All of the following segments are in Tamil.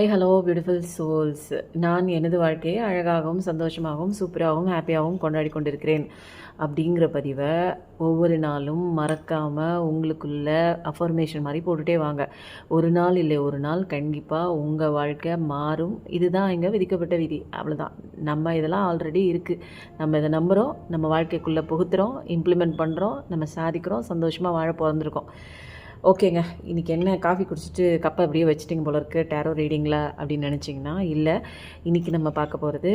Hi hello beautiful souls. நான் எனது வாழ்க்கையை அழகாகவும் சந்தோஷமாகவும் சூப்பராகவும் ஹாப்பியாகவும் கொண்டாடி கொண்டிருக்கிறேன் அப்படிங்கிற பதிவை ஒவ்வொரு நாளும் மறக்காமல் உங்களுக்குள்ள அஃபர்மேஷன் மாதிரி போட்டுகிட்டே வாங்க. ஒரு நாள் இல்லை ஒரு நாள் கண்டிப்பாக உங்கள் வாழ்க்கை மாறும். இதுதான் இங்கே விதிக்கப்பட்ட விதி, அவ்வளோதான். நம்ம இதெல்லாம் ஆல்ரெடி இருக்குது. நம்ம இதை நம்புகிறோம், நம்ம வாழ்க்கைக்குள்ளே புகுத்துறோம், இம்ப்ளிமெண்ட் பண்ணுறோம், நம்ம சாதிக்கிறோம், சந்தோஷமாக வாழ பிறந்திருக்கோம். ஓகேங்க, இன்றைக்கி என்ன காஃபி குடிச்சிட்டு கப்பை அப்படியே வச்சுட்டிங்க போல இருக்குது டேரோ ரீடிங்கில் அப்படின்னு நினச்சிங்கன்னா இல்லை. இன்றைக்கி நம்ம பார்க்க போகிறது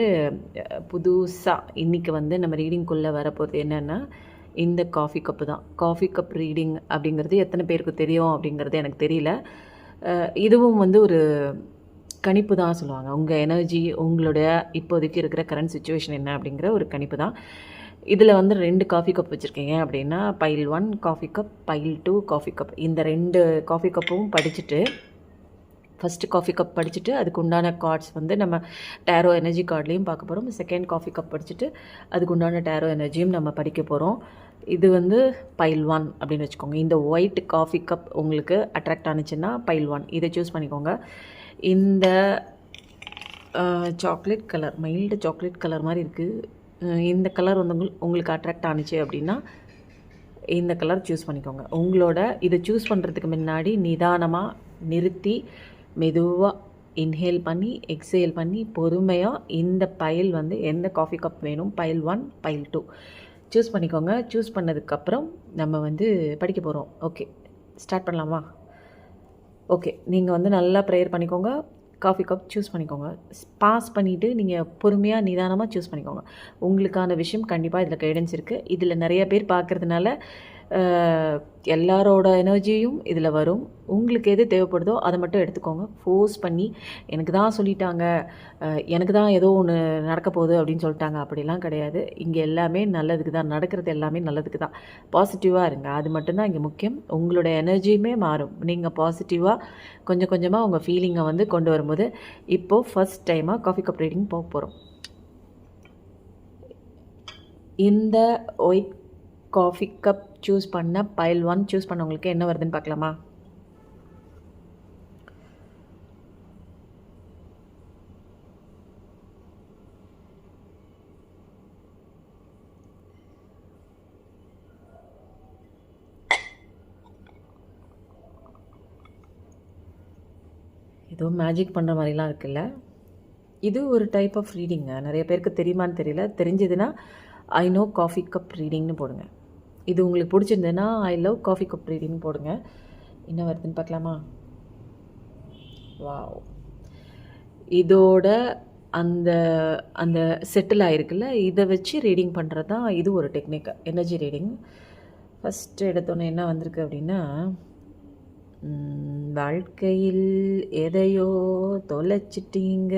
புதுசாக இன்றைக்கி நம்ம ரீடிங்குள்ளே வரப்போகிறது என்னென்னா இந்த காஃபி கப்பு தான். காஃபி கப் ரீடிங் அப்படிங்கிறது எத்தனை பேருக்கு தெரியும் அப்படிங்கிறது எனக்கு தெரியல. இதுவும் ஒரு கணிப்பு தான் சொல்லுவாங்க. உங்கள் எனர்ஜி, உங்களுடைய இப்போதைக்கு இருக்கிற கரண்ட் சுச்சுவேஷன் என்ன அப்படிங்கிற ஒரு கணிப்பு தான். இதில் 2 காஃபி கப் வச்சுருக்கீங்க அப்படின்னா file 1 coffee cup, file 2 coffee cup. இந்த 2 காஃபி கப்பும் படிச்சுட்டு ஃபஸ்ட்டு காஃபி கப் படிச்சுட்டு அதுக்கு உண்டான கார்ட்ஸ் நம்ம டேரோ எனர்ஜி கார்ட்லேயும் பார்க்க போகிறோம். செகண்ட் காஃபி கப் படிச்சுட்டு அதுக்கு உண்டான டேரோ எனர்ஜியும் நம்ம படிக்க போகிறோம். இது பைல் 1 அப்படின்னு வச்சுக்கோங்க. இந்த ஒயிட் காஃபி கப் உங்களுக்கு அட்ராக்ட் ஆனிச்சுன்னா பைல் 1 இதை சூஸ் பண்ணிக்கோங்க. இந்த chocolate colour, mild chocolate colour மாதிரி இருக்குது, இந்த கலர் உங்களுக்கு அட்ராக்ட் ஆனிச்சு அப்படின்னா இந்த கலர் சூஸ் பண்ணிக்கோங்க. உங்களோட இதை சூஸ் பண்ணுறதுக்கு முன்னாடி நிதானமாக நிறுத்தி மெதுவாக இன்ஹேல் பண்ணி எக்ஸேல் பண்ணி பொறுமையாக இந்த பைல் எந்த காஃபி கப் வேணும், பைல் 1 பைல் 2 சூஸ் பண்ணிக்கோங்க. சூஸ் பண்ணதுக்கப்புறம் நம்ம படிக்க போகிறோம். ஓகே, ஸ்டார்ட் பண்ணலாமா? ஓகே, நீங்கள் நல்லா ப்ரேயர் பண்ணிக்கோங்க. காஃபி கப் சூஸ் பண்ணிக்கோங்க. பாஸ் பண்ணிவிட்டு நீங்கள் பொறுமையாக நிதானமாக சூஸ் பண்ணிக்கோங்க. உங்களுக்கான விஷயம் கண்டிப்பாக இதில் கைடன்ஸ் இருக்குது. இதில் நிறைய பேர் பார்க்குறதுனால எல்லாரோட எனர்ஜியும் இதில் வரும். உங்களுக்கு எது தேவைப்படுதோ அதை மட்டும் எடுத்துக்கோங்க. ஃபோர்ஸ் பண்ணி எனக்கு தான் சொல்லிட்டாங்க, எனக்கு தான் ஏதோ ஒன்று நடக்க போகுது அப்படின்னு சொல்லிட்டாங்க அப்படிலாம் கிடையாது. இங்கே எல்லாமே நல்லதுக்கு தான் நடக்கிறது, எல்லாமே நல்லதுக்கு தான். பாசிட்டிவாக இருங்க, அது மட்டும்தான் இங்கே முக்கியம். உங்களோட எனர்ஜியுமே மாறும். நீங்கள் பாசிட்டிவாக கொஞ்சம் கொஞ்சமாக உங்கள் ஃபீலிங்கை கொண்டு வரும்போது இப்போது ஃபஸ்ட் டைமாக காஃபி கப் ரீடிங் போக போகிறோம். இந்த ஒயிட் காஃபி கப் சூஸ் பண்ண பைல் 1 சூஸ் பண்ணவங்களுக்கு என்ன வருதுன்னு பார்க்கலாமா? ஏதோ மேஜிக் பண்ணுற மாதிரிலாம் இருக்குல்ல. இது ஒரு டைப் ஆஃப் ரீடிங்க. நிறைய பேருக்கு தெரியுமான்னு தெரியல. தெரிஞ்சதுன்னா ஐ நோ காஃபி கப் ரீடிங்னு போடுங்க. இது உங்களுக்கு பிடிச்சிருந்ததுன்னா ஐ லவ் காஃபி கப் ரீடிங்னு போடுங்க. என்ன வருதுன்னு பார்க்கலாமா? வாவ், இதோட அந்த அந்த செட்டில் ஆகிருக்குல்ல, இதை வச்சு ரீடிங் பண்ணுறது தான் இது ஒரு டெக்னிக், எனர்ஜி ரீடிங். ஃபஸ்ட்டு எடுத்தோன்னே என்ன வந்திருக்கு அப்படின்னா, வாழ்க்கையில் எதையோ தொலைச்சிட்டீங்க.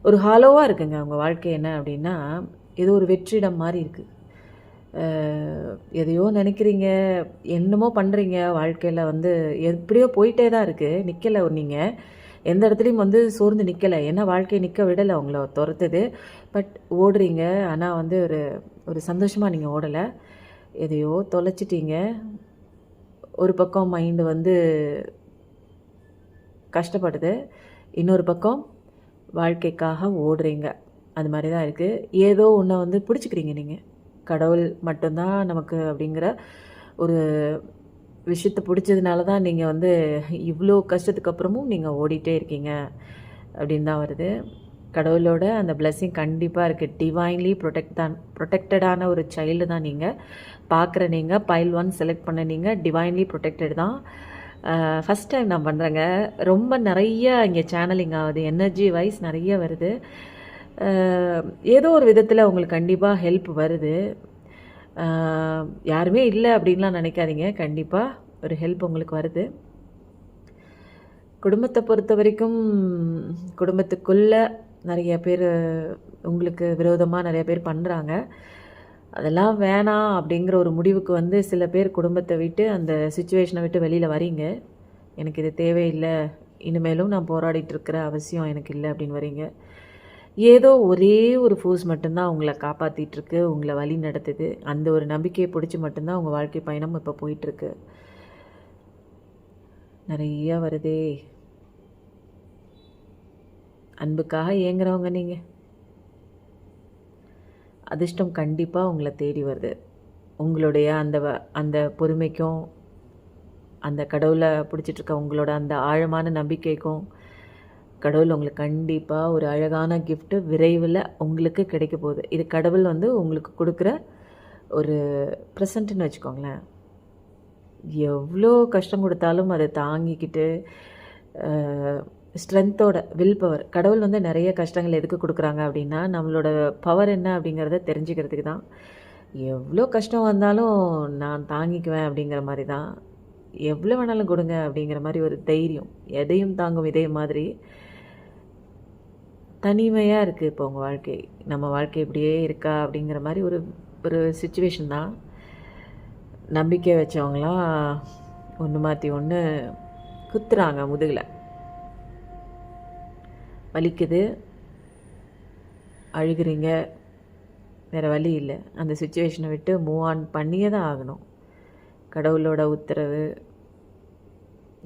ஒரு ஹாலோவாக இருக்குங்க உங்கள் வாழ்க்கை. என்ன அப்படின்னா ஏதோ ஒரு வெற்றிடம் மாதிரி இருக்குது. எதையோ நினைக்கிறீங்க, என்னமோ பண்ணுறீங்க, வாழ்க்கையில் எப்படியோ போயிட்டே தான் இருக்குது, நிற்கலை. நீங்கள் எந்த இடத்துலையும் சோர்ந்து நிற்கலை. ஏன்னா வாழ்க்கையை நிற்க விடலை, அவங்கள துரத்துது. பட் ஓடுறீங்க, ஆனால் ஒரு சந்தோஷமாக நீங்கள் ஓடலை. எதையோ தொலைச்சிட்டீங்க. ஒரு பக்கம் மைண்டு கஷ்டப்படுது, இன்னொரு பக்கம் வாழ்க்கைக்காக ஓடுறீங்க. அது மாதிரி தான் இருக்குது. ஏதோ ஒன்றை பிடிச்சிக்கிறீங்க. நீங்கள் கடவுள் மட்டும்தான் நமக்கு அப்படிங்கிற ஒரு விஷயத்தை பிடிச்சதுனால தான் நீங்கள் இவ்வளோ கஷ்டத்துக்கு அப்புறமும் நீங்கள் ஓடிட்டே இருக்கீங்க அப்படின்னு தான் வருது. கடவுளோட அந்த பிளெஸ்ஸிங் கண்டிப்பாக இருக்குது. டிவைன்லி ப்ரொடெக்டடான ஒரு சைல்டு தான் நீங்கள் பார்க்குற. நீங்கள் பைல் 1 செலக்ட் பண்ண நீங்கள் டிவைன்லி ப்ரொடெக்டட் தான். ஃபஸ்ட் டைம் நான் பண்ணுறேங்க. ரொம்ப நிறைய இங்கே சேனலிங் ஆகுது, எனர்ஜி வைஸ் நிறைய வருது. ஏதோ ஒரு விதத்தில் உங்களுக்கு கண்டிப்பாக ஹெல்ப் வருது. யாருமே இல்லை அப்படின்லாம் நினைக்காதீங்க, கண்டிப்பாக ஒரு ஹெல்ப் உங்களுக்கு வருது. குடும்பத்தை பொறுத்த வரைக்கும் குடும்பத்துக்குள்ளே நிறைய பேர் உங்களுக்கு விரோதமாக நிறைய பேர் பண்ணுறாங்க. அதெல்லாம் வேணாம் அப்படிங்கிற ஒரு முடிவுக்கு சில பேர் குடும்பத்தை விட்டு அந்த சுச்சுவேஷனை விட்டு வெளியில் வரீங்க. எனக்கு இது தேவையில்லை, இனிமேலும் நான் போராடிட்டுருக்கிற அவசியம் எனக்கு இல்லை அப்படின்னு வரீங்க. ஏதோ ஒரே ஒரு ஃபோர்ஸ் மட்டும்தான் உங்களை காப்பாற்றிட்டுருக்கு, உங்களை வழி நடத்துது. அந்த ஒரு நம்பிக்கையை பிடிச்சி மட்டும்தான் உங்கள் வாழ்க்கை பயணம் இப்போ போயிட்டுருக்கு. நிறையா வருதே. அன்புக்காக ஏங்குறவங்க நீங்கள். அதிர்ஷ்டம் கண்டிப்பாக உங்களை தேடி வருது. உங்களுடைய அந்த பொறுமைக்கும், அந்த கடவுளை பிடிச்சிட்ருக்க உங்களோட அந்த ஆழமான நம்பிக்கைக்கும் கடவுள் உங்களுக்கு கண்டிப்பாக ஒரு அழகான கிஃப்ட்டு விரைவில் உங்களுக்கு கிடைக்க போகுது. இது கடவுள் உங்களுக்கு கொடுக்குற ஒரு ப்ரெசண்ட்டுன்னு வச்சுக்கோங்களேன். எவ்வளோ கஷ்டம் கொடுத்தாலும் அதை தாங்கிக்கிட்டு ஸ்ட்ரென்த்தோட வில் பவர். கடவுள் நிறைய கஷ்டங்கள் எதுக்கு கொடுக்குறாங்க அப்படின்னா, நம்மளோட பவர் என்ன அப்படிங்கிறத தெரிஞ்சுக்கிறதுக்கு தான். எவ்வளோ கஷ்டம் வந்தாலும் நான் தாங்கிக்குவேன் அப்படிங்கிற மாதிரி தான். எவ்வளோ வேணாலும் கொடுங்க அப்படிங்கிற மாதிரி ஒரு தைரியம், எதையும் தாங்கும் இதே மாதிரி. தனிமையாக இருக்குது இப்போ உங்கள் வாழ்க்கை. நம்ம வாழ்க்கை இப்படியே இருக்கா அப்படிங்கிற மாதிரி ஒரு ஒரு சுச்சுவேஷன் தான். நம்பிக்கை வச்சவங்களாம் ஒன்று மாற்றி ஒன்று குத்துறாங்க முதுகில். வலிக்குது, அழுகிறீங்க, வேறு வழி இல்லை. அந்த சுச்சுவேஷனை விட்டு மூவ் ஆன் பண்ணியே தான் ஆகணும். கடவுளோட உத்தரவு.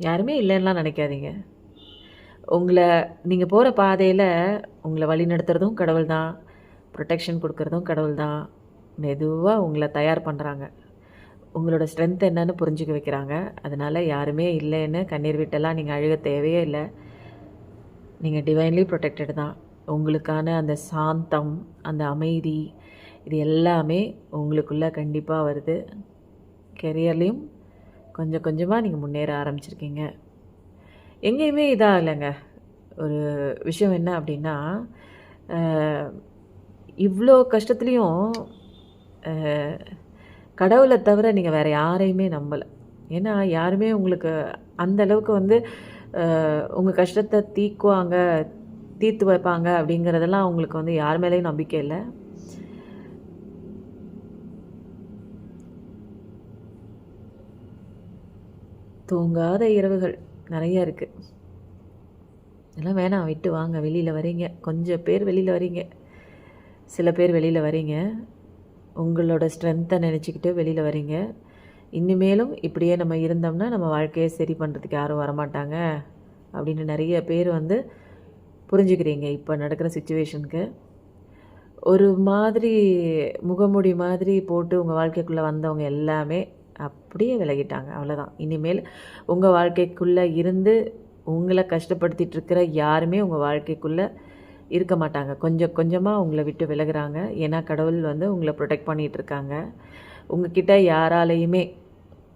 யாருமே இல்லைன்னெலாம் நினைக்காதீங்க. உங்களை நீங்கள் போகிற பாதையில் உங்களை வழி நடத்துகிறதும் கடவுள் தான், ப்ரொடெக்ஷன் கொடுக்குறதும் கடவுள் தான். மெதுவாக உங்களை தயார் பண்ணுறாங்க, உங்களோட ஸ்ட்ரென்த் என்னன்னு புரிஞ்சுக்க வைக்கிறாங்க. அதனால் யாருமே இல்லைன்னு கண்ணீர் விட்டெல்லாம் நீங்கள் அழுக தேவையே இல்லை. நீங்கள் டிவைன்லி ப்ரொடெக்டட் தான். உங்களுக்கான அந்த சாந்தம், அந்த அமைதி, இது எல்லாமே உங்களுக்குள்ளே கண்டிப்பாக வருது. கெரியர்லேயும் கொஞ்சம் கொஞ்சமாக நீங்கள் முன்னேற ஆரம்பிச்சிருக்கீங்க. எங்கேயுமே இதாக இல்லைங்க. ஒரு விஷயம் என்ன அப்படின்னா, இவ்வளோ கஷ்டத்துலேயும் கடவுளை தவிர நீங்கள் வேறு யாரையுமே நம்பலை. ஏன்னா யாருமே உங்களுக்கு அந்த அளவுக்கு உங்கள் கஷ்டத்தை தீர்த்து வைப்பாங்க அப்படிங்கிறதெல்லாம் உங்களுக்கு யார் மேலேயும் நம்பிக்கை இல்லை. தூங்காத இரவுகள் நிறைய இருக்குது. இதெல்லாம் வேணாம், விட்டு வாங்க. வெளியில் வரீங்க, கொஞ்சம் பேர் வெளியில் வரீங்க, சில பேர் வெளியில் வரீங்க. உங்களோட ஸ்ட்ரென்த்தை நினச்சிக்கிட்டு வெளியில் வரீங்க. இனிமேலும் இப்படியே நம்ம இருந்தோம்னா நம்ம வாழ்க்கையை சரி பண்ணுறதுக்கு யாரும் வரமாட்டாங்க அப்படின்னு நிறைய பேர் புரிஞ்சுக்கிறீங்க. இப்போ நடக்கிற சுச்சுவேஷனுக்கு ஒரு மாதிரி முகமூடி மாதிரி போட்டு உங்கள் வாழ்க்கைக்குள்ளே வந்தவங்க எல்லாமே அப்படியே விலகிட்டாங்க. அவ்வளோதான். இனிமேல் உங்கள் வாழ்க்கைக்குள்ளே இருந்து உங்களை கஷ்டப்படுத்திட்டு இருக்கிற யாருமே உங்கள் வாழ்க்கைக்குள்ளே இருக்க மாட்டாங்க. கொஞ்சம் கொஞ்சமாக உங்களை விட்டு விலகுறாங்க. ஏன்னா கடவுள் உங்களை ப்ரொடெக்ட் பண்ணிகிட்ருக்காங்க. உங்ககிட்ட யாராலையுமே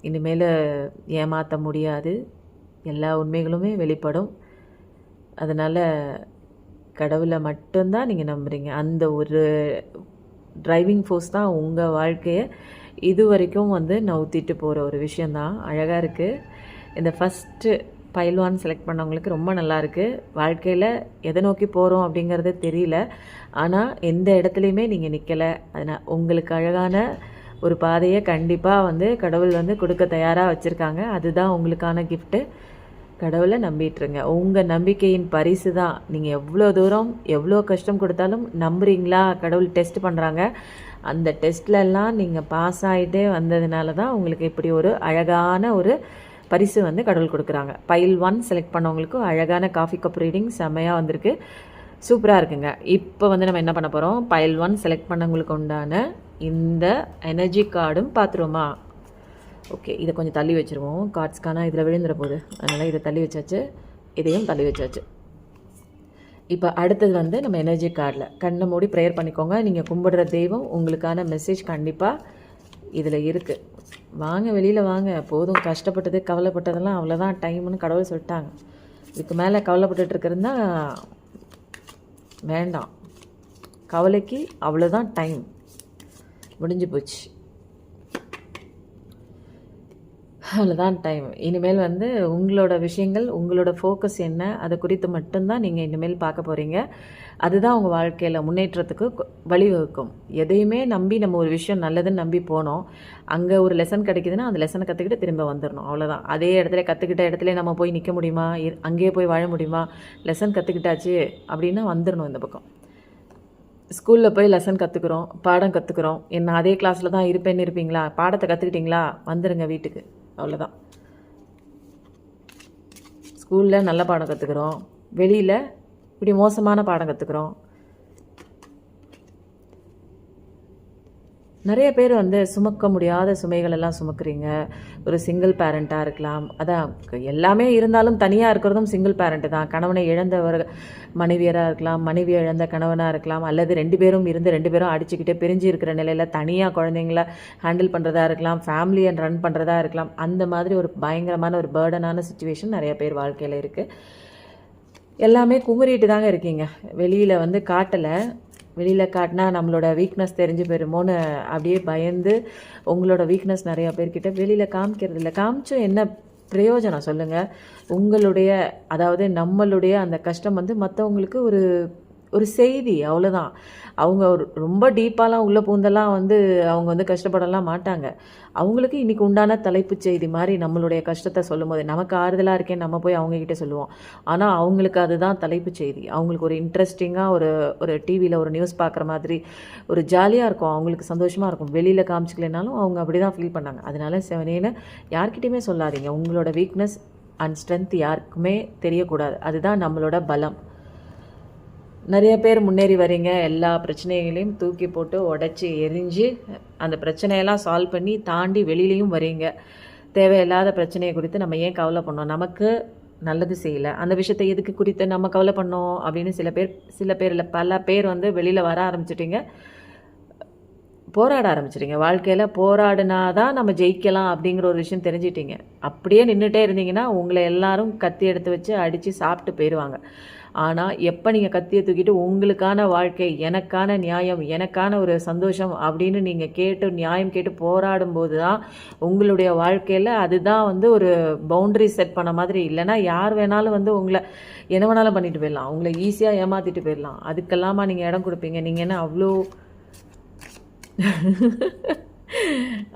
இனிமேல் ஏமாற்ற முடியாது. எல்லா உண்மைகளுமே வெளிப்படும். அதனால் கடவுளை மட்டும்தான் நீங்கள் நம்புறீங்க. அந்த ஒரு டிரைவிங் ஃபோர்ஸ் தான் உங்கள் வாழ்க்கையை இது வரைக்கும் நவுத்திட்டு போகிற ஒரு விஷயந்தான். அழகாக இருக்குது. இந்த ஃபஸ்ட்டு பைல்வான் செலக்ட் பண்ணவங்களுக்கு ரொம்ப நல்லாயிருக்கு. வாழ்க்கையில் எதை நோக்கி போகிறோம் அப்படிங்கிறது தெரியல, ஆனால் எந்த இடத்துலையுமே நீங்கள் நிற்கலை. அதனால் உங்களுக்கு அழகான ஒரு பாதையை கண்டிப்பாக கடவுள் கொடுக்க தயாராக வச்சுருக்காங்க. அதுதான் உங்களுக்கான கிஃப்ட்டு. கடவுளை நம்பிட்டுருங்க. உங்கள் நம்பிக்கையின் பரிசு தான். நீங்கள் எவ்வளோ தூரம் எவ்வளோ கஷ்டம் கொடுத்தாலும் நம்புறீங்களா, கடவுள் டெஸ்ட் பண்ணுறாங்க. அந்த டெஸ்ட்லெல்லாம் நீங்கள் பாஸ் ஆகிட்டே வந்ததுனால தான் உங்களுக்கு இப்படி ஒரு அழகான ஒரு பரிசு கடவுள் கொடுக்குறாங்க. பைல் 1 செலக்ட் பண்ணவங்களுக்கு அழகான காஃபி கப் ரீடிங் செம்மையாக வந்திருக்கு. சூப்பராக இருக்குங்க. இப்போ நம்ம என்ன பண்ண போகிறோம், பைல் 1 செலக்ட் பண்ணவங்களுக்கு உண்டான இந்த எனர்ஜி கார்டும் பார்த்துருவோமா? ஓகே, இதை கொஞ்சம் தள்ளி வச்சுருவோம். கார்ட்ஸ்க்கான இதில் விழுந்துட போகுது, அதனால் இதை தள்ளி வச்சாச்சு, இதையும் தள்ளி வச்சாச்சு. இப்போ அடுத்தது நம்ம எனர்ஜி கார்டில் கண்ணை மூடி ப்ரேயர் பண்ணிக்கோங்க. நீங்கள் கும்பிடுற தெய்வம் உங்களுக்கான மெசேஜ் கண்டிப்பாக இதில் இருக்குது. வாங்க, வெளியில் வாங்க. போதும் கஷ்டப்பட்டது கவலைப்பட்டதெல்லாம் அவ்வளோதான் டைம்னு கடவுள் சொல்லிட்டாங்க. இதுக்கு மேலே கவலைப்பட்டுருக்கிறதுனா வேண்டாம். கவலைக்கு அவ்வளோதான் டைம், முடிஞ்சு போச்சு, அவ்வளோதான் டைம். இனிமேல் உங்களோட விஷயங்கள், உங்களோட ஃபோக்கஸ் என்ன, அதை குறித்து மட்டும்தான் நீங்கள் இனிமேல் பார்க்க போகிறீங்க. அதுதான் உங்கள் வாழ்க்கையில் முன்னேற்றத்துக்கு வழிவகுக்கும். எதையுமே நம்பி நம்ம ஒரு விஷயம் நல்லதுன்னு நம்பி போனோம், அங்கே ஒரு லெசன் கிடைக்குதுன்னா அந்த லெசனை கற்றுக்கிட்டு திரும்ப வந்துடணும், அவ்வளோதான். அதே இடத்துல கற்றுக்கிட்ட இடத்துல நம்ம போய் நிற்க முடியுமா, அங்கேயே போய் வாழ முடியுமா? லெசன் கற்றுக்கிட்டாச்சு அப்படின்னா வந்துடணும் இந்த பக்கம். ஸ்கூலில் போய் லெசன் கற்றுக்குறோம், பாடம் கற்றுக்குறோம், என்ன அதே கிளாஸில் தான் இருப்பேன்னு இருப்பீங்களா? பாடத்தை கற்றுக்கிட்டிங்களா, வந்துடுங்க வீட்டுக்கு, அவ்வளோதான். ஸ்கூலில் நல்ல பாடம் கற்றுக்குறோம், வெளியில் இப்படி மோசமான பாடம் கற்றுக்குறோம்? நிறைய பேர் வந்து சுமக்க முடியாத சுமைகள் எல்லாம் சுமக்கிறீங்க. ஒரு சிங்கிள் பேரண்ட்டாக இருக்கலாம். அதான் எல்லாமே இருந்தாலும் தனியாக இருக்கிறதும் சிங்கிள் பேரண்ட்டு தான். கணவனை இழந்தவர் மனைவியராக இருக்கலாம், மனைவி இழந்த கணவனாக இருக்கலாம், அல்லது 2 பேரும் இருந்து 2 பேரும் அடிச்சுக்கிட்டே பிரிஞ்சு இருக்கிற நிலையில் தனியாக குழந்தைங்கள ஹேண்டில் பண்ணுறதா இருக்கலாம், ஃபேமிலியை ரன் பண்ணுறதா இருக்கலாம். அந்த மாதிரி ஒரு பயங்கரமான ஒரு பேர்டனான சுச்சுவேஷன் நிறைய பேர் வாழ்க்கையில் இருக்குது. எல்லாமே குமுறிட்டு தாங்க இருக்கீங்க. வெளியில் வந்து காட்டலை. வெளியில் காட்டினா நம்மளோட வீக்னஸ் தெரிஞ்சு போயிருமோன்னு அப்படியே பயந்து உங்களோட வீக்னஸ் நிறையா பேர்கிட்ட வெளியில் காமிக்கிறது இல்லை. காமிச்சும் என்ன பிரயோஜனம் சொல்லுங்கள்? உங்களுடைய அதாவது நம்மளுடைய அந்த கஷ்டம் வந்து மற்றவங்களுக்கு ஒரு ஒரு செய்தி, அவ்வளோதான். அவங்க ரொம்ப டீப்பாலாம் உள்ளே பூந்தெல்லாம் வந்து அவங்க வந்து கஷ்டப்படலாம் மாட்டாங்க. அவங்களுக்கு இன்றைக்கி உண்டான தலைப்பு செய்தி மாதிரி நம்மளுடைய கஷ்டத்தை சொல்லும் போது நமக்கு ஆறுதலாக இருக்கேன்னு நம்ம போய் அவங்கக்கிட்ட சொல்லுவோம். ஆனால் அவங்களுக்கு அதுதான் தலைப்பு செய்தி. அவங்களுக்கு ஒரு இன்ட்ரெஸ்டிங்காக ஒரு டிவியில் ஒரு நியூஸ் பார்க்குற மாதிரி ஒரு ஜாலியாக இருக்கும், அவங்களுக்கு சந்தோஷமாக இருக்கும். வெளியில் காமிச்சிக்கலைனாலும் அவங்க அப்படி தான் ஃபீல் பண்ணாங்க. அதனால செவனேன்னு யார்கிட்டையுமே சொல்லாதீங்க. உங்களோட வீக்னஸ் அண்ட் ஸ்ட்ரென்த் யாருக்குமே தெரியக்கூடாது. அதுதான் நம்மளோட பலம். நிறைய பேர் முன்னேறி வரீங்க. எல்லா பிரச்சனைகளையும் தூக்கி போட்டு உடச்சி எரிஞ்சு அந்த பிரச்சனையெல்லாம் சால்வ் பண்ணி தாண்டி வெளியிலையும் வரீங்க. தேவையில்லாத பிரச்சனையை குறித்து நம்ம ஏன் கவலை பண்ணோம்? நமக்கு நல்லது செய்யலை, அந்த விஷயத்தை எதுக்கு குறித்து நம்ம கவலை பண்ணோம் அப்படின்னு சில பேர் இல்லை பல பேர் வந்து வெளியில் வர ஆரம்பிச்சிட்டிங்க, போராட ஆரம்பிச்சிட்டிங்க. வாழ்க்கையில் போராடினா தான் நம்ம ஜெயிக்கலாம் அப்படிங்கிற ஒரு விஷயம் தெரிஞ்சிட்டிங்க. அப்படியே நின்றுட்டே இருந்தீங்கன்னா உங்களை எல்லாரும் கத்தி எடுத்து வச்சு அடித்து சாப்பிட்டு போயிடுவாங்க. ஆனால் எப்போ நீங்கள் கத்தியை தூக்கிட்டு உங்களுக்கான வாழ்க்கை, எனக்கான நியாயம், எனக்கான ஒரு சந்தோஷம் அப்படின்னு நீங்கள் கேட்டு நியாயம் கேட்டு போராடும்போது தான் உங்களுடைய வாழ்க்கையில் அதுதான் வந்து ஒரு பவுண்டரி செட் பண்ண மாதிரி. இல்லைனா யார் வேணாலும் வந்து உங்களை என்ன வேணாலும் பண்ணிட்டு போயிடலாம், உங்களை ஈஸியாக ஏமாற்றிட்டு போயிடலாம். அதுக்கெல்லாமா நீங்கள் இடம் கொடுப்பீங்க? நீங்கள் என்ன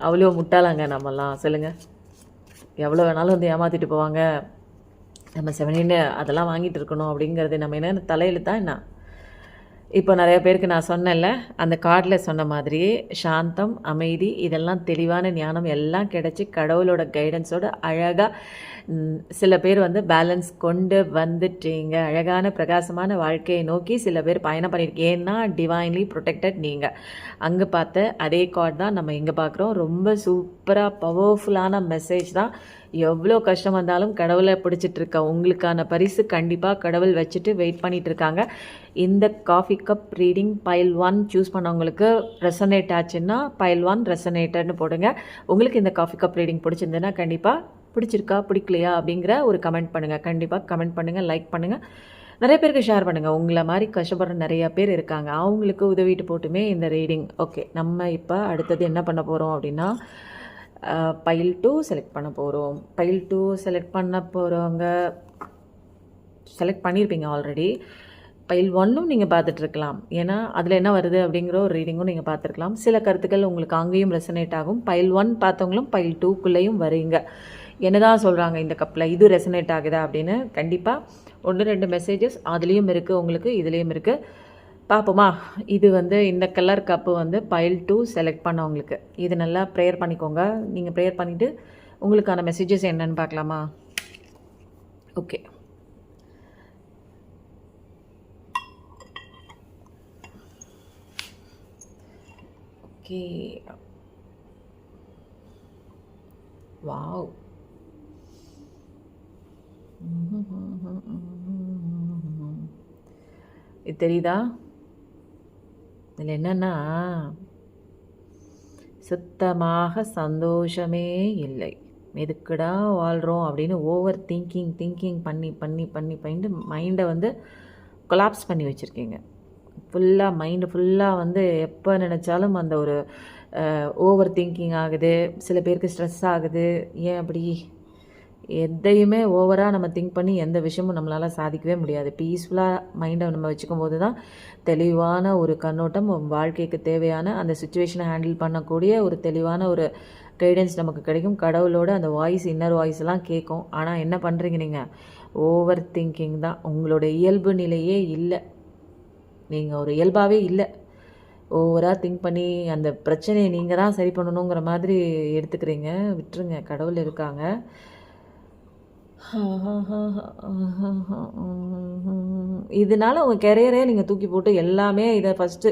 அவ்வளோ முட்டாளாங்க நம்மலாம்? சொல்லுங்கள். எவ்வளோ வேணாலும் வந்து ஏமாற்றிட்டு போவாங்க. நம்ம செவனின்னு அதெல்லாம் வாங்கிட்டு இருக்கணும் அப்படிங்கிறது நம்ம என்ன தலையெழுத்தா என்ன? இப்போ நிறைய பேருக்கு நான் சொன்னேன்ல, அந்த கார்டில் சொன்ன மாதிரியே சாந்தம், அமைதி, இதெல்லாம் தெளிவான ஞானம் எல்லாம் கிடச்சி கடவுளோட கைடன்ஸோடு அழகாக சில பேர் வந்து பேலன்ஸ் கொண்டு வந்துட்டீங்க. அழகான பிரகாசமான வாழ்க்கையை நோக்கி சில பேர் பயணம் பண்ணியிருக்கீங்க. ஏன்னா டிவைன்லி ப்ரொடெக்டட் நீங்கள். அங்கே பார்த்த அதே கார்டு தான் நம்ம இங்கே பார்க்குறோம். ரொம்ப சூப்பராக பவர்ஃபுல்லான மெசேஜ் தான். எவ்வளோ கஷ்டம் வந்தாலும் கடவுளை பிடிச்சிட்டு இருக்க உங்களுக்கான பரிசு கண்டிப்பாக கடவுள் வச்சுட்டு வெயிட் பண்ணிகிட்டு இருக்காங்க. இந்த coffee cup reading file 1 choose பண்ணவங்களுக்கு ரெசனேட் ஆச்சுன்னா பைல் 1 ரெசனேட்டர்னு போடுங்க. உங்களுக்கு இந்த காஃபி கப் ரீடிங் பிடிச்சிருந்ததுன்னா கண்டிப்பாக பிடிச்சிருக்கா பிடிக்கலையா அப்படிங்கிற ஒரு கமெண்ட் பண்ணுங்கள். கண்டிப்பாக கமெண்ட் பண்ணுங்கள், லைக் பண்ணுங்கள், நிறைய பேருக்கு ஷேர் பண்ணுங்கள். உங்களை மாதிரி கஷ்டப்படுற நிறையா பேர் இருக்காங்க, அவங்களுக்கு உதவிட்டு போட்டுமே இந்த ரீடிங். ஓகே, நம்ம இப்போ அடுத்தது என்ன பண்ண போகிறோம் அப்படின்னா பைல் 2 செலக்ட் பண்ண போகிறோம். பைல் 2 செலக்ட் பண்ண போகிறவங்க செலக்ட் பண்ணியிருப்பீங்க ஆல்ரெடி. பைல் 1ம் நீங்கள் பார்த்துட்ருக்கலாம். ஏன்னா அதில் என்ன வருது அப்படிங்கிற ஒரு ரீடிங்கும் நீங்கள் பார்த்துருக்கலாம். சில கருத்துக்கள் உங்களுக்கு அங்கேயும் ரெசனேட் ஆகும். பைல் 1 பார்த்தவங்களும் பைல் 2க்குள்ளேயும் வரீங்க. என்னதான் சொல்கிறாங்க இந்த கப்பில், இது ரெசனேட் ஆகுதா அப்படின்னு. கண்டிப்பாக 1-2 மெசேஜஸ் அதுலேயும் இருக்குது, உங்களுக்கு இதுலேயும் இருக்குது. பார்ப்போமா? இது வந்து இந்த கலர் கப்பு வந்து பைல் 2 செலக்ட் பண்ணவங்களுக்கு. இது நல்லா ப்ரேயர் பண்ணிக்கோங்க. நீங்கள் ப்ரேயர் பண்ணிவிட்டு உங்களுக்கான மெசேஜஸ் என்னன்னு பார்க்கலாமா? Okay, okay. வாவ், இது தெரியுதா? இதில் என்னென்னா சுத்தமாக சந்தோஷமே இல்லை, எதுக்குடா வாழ்கிறோம் அப்படின்னு ஓவர் திங்கிங் பண்ணி மைண்டை வந்து கொலாப்ஸ் பண்ணி வச்சுருக்கீங்க. ஃபுல்லாக மைண்டு ஃபுல்லாக வந்து எப்போ நினச்சாலும் அந்த ஒரு ஓவர் திங்கிங் ஆகுது. சில பேருக்கு ஸ்ட்ரெஸ் ஆகுது. ஏன் அப்படி? எதையுமே ஓவராக நம்ம திங்க் பண்ணி எந்த விஷயமும் நம்மளால் சாதிக்கவே முடியாது. பீஸ்ஃபுல்லாக மைண்டை நம்ம வச்சுக்கும் போது தான் தெளிவான ஒரு கண்ணோட்டம், வாழ்க்கைக்கு தேவையான அந்த சுச்சுவேஷனை ஹேண்டில் பண்ணக்கூடிய ஒரு தெளிவான ஒரு கைடன்ஸ் நமக்கு கிடைக்கும். கடவுளோட அந்த வாய்ஸ், இன்னர் வாய்ஸ் எல்லாம் கேட்கும். ஆனால் என்ன பண்ணுறீங்க நீங்கள்? ஓவர் திங்கிங் தான். உங்களோட இயல்பு நிலையே இல்லை, நீங்கள் ஒரு இயல்பாகவே இல்லை. ஓவராக திங்க் பண்ணி அந்த பிரச்சனையை நீங்கள் தான் சரி பண்ணணுங்கிற மாதிரி எடுத்துக்கிறீங்க. விட்டுருங்க, கடவுள் இருக்காங்க. இதனால உங்கள் கெரியரே நீங்கள் தூக்கி போட்டு எல்லாமே இதை ஃபஸ்ட்டு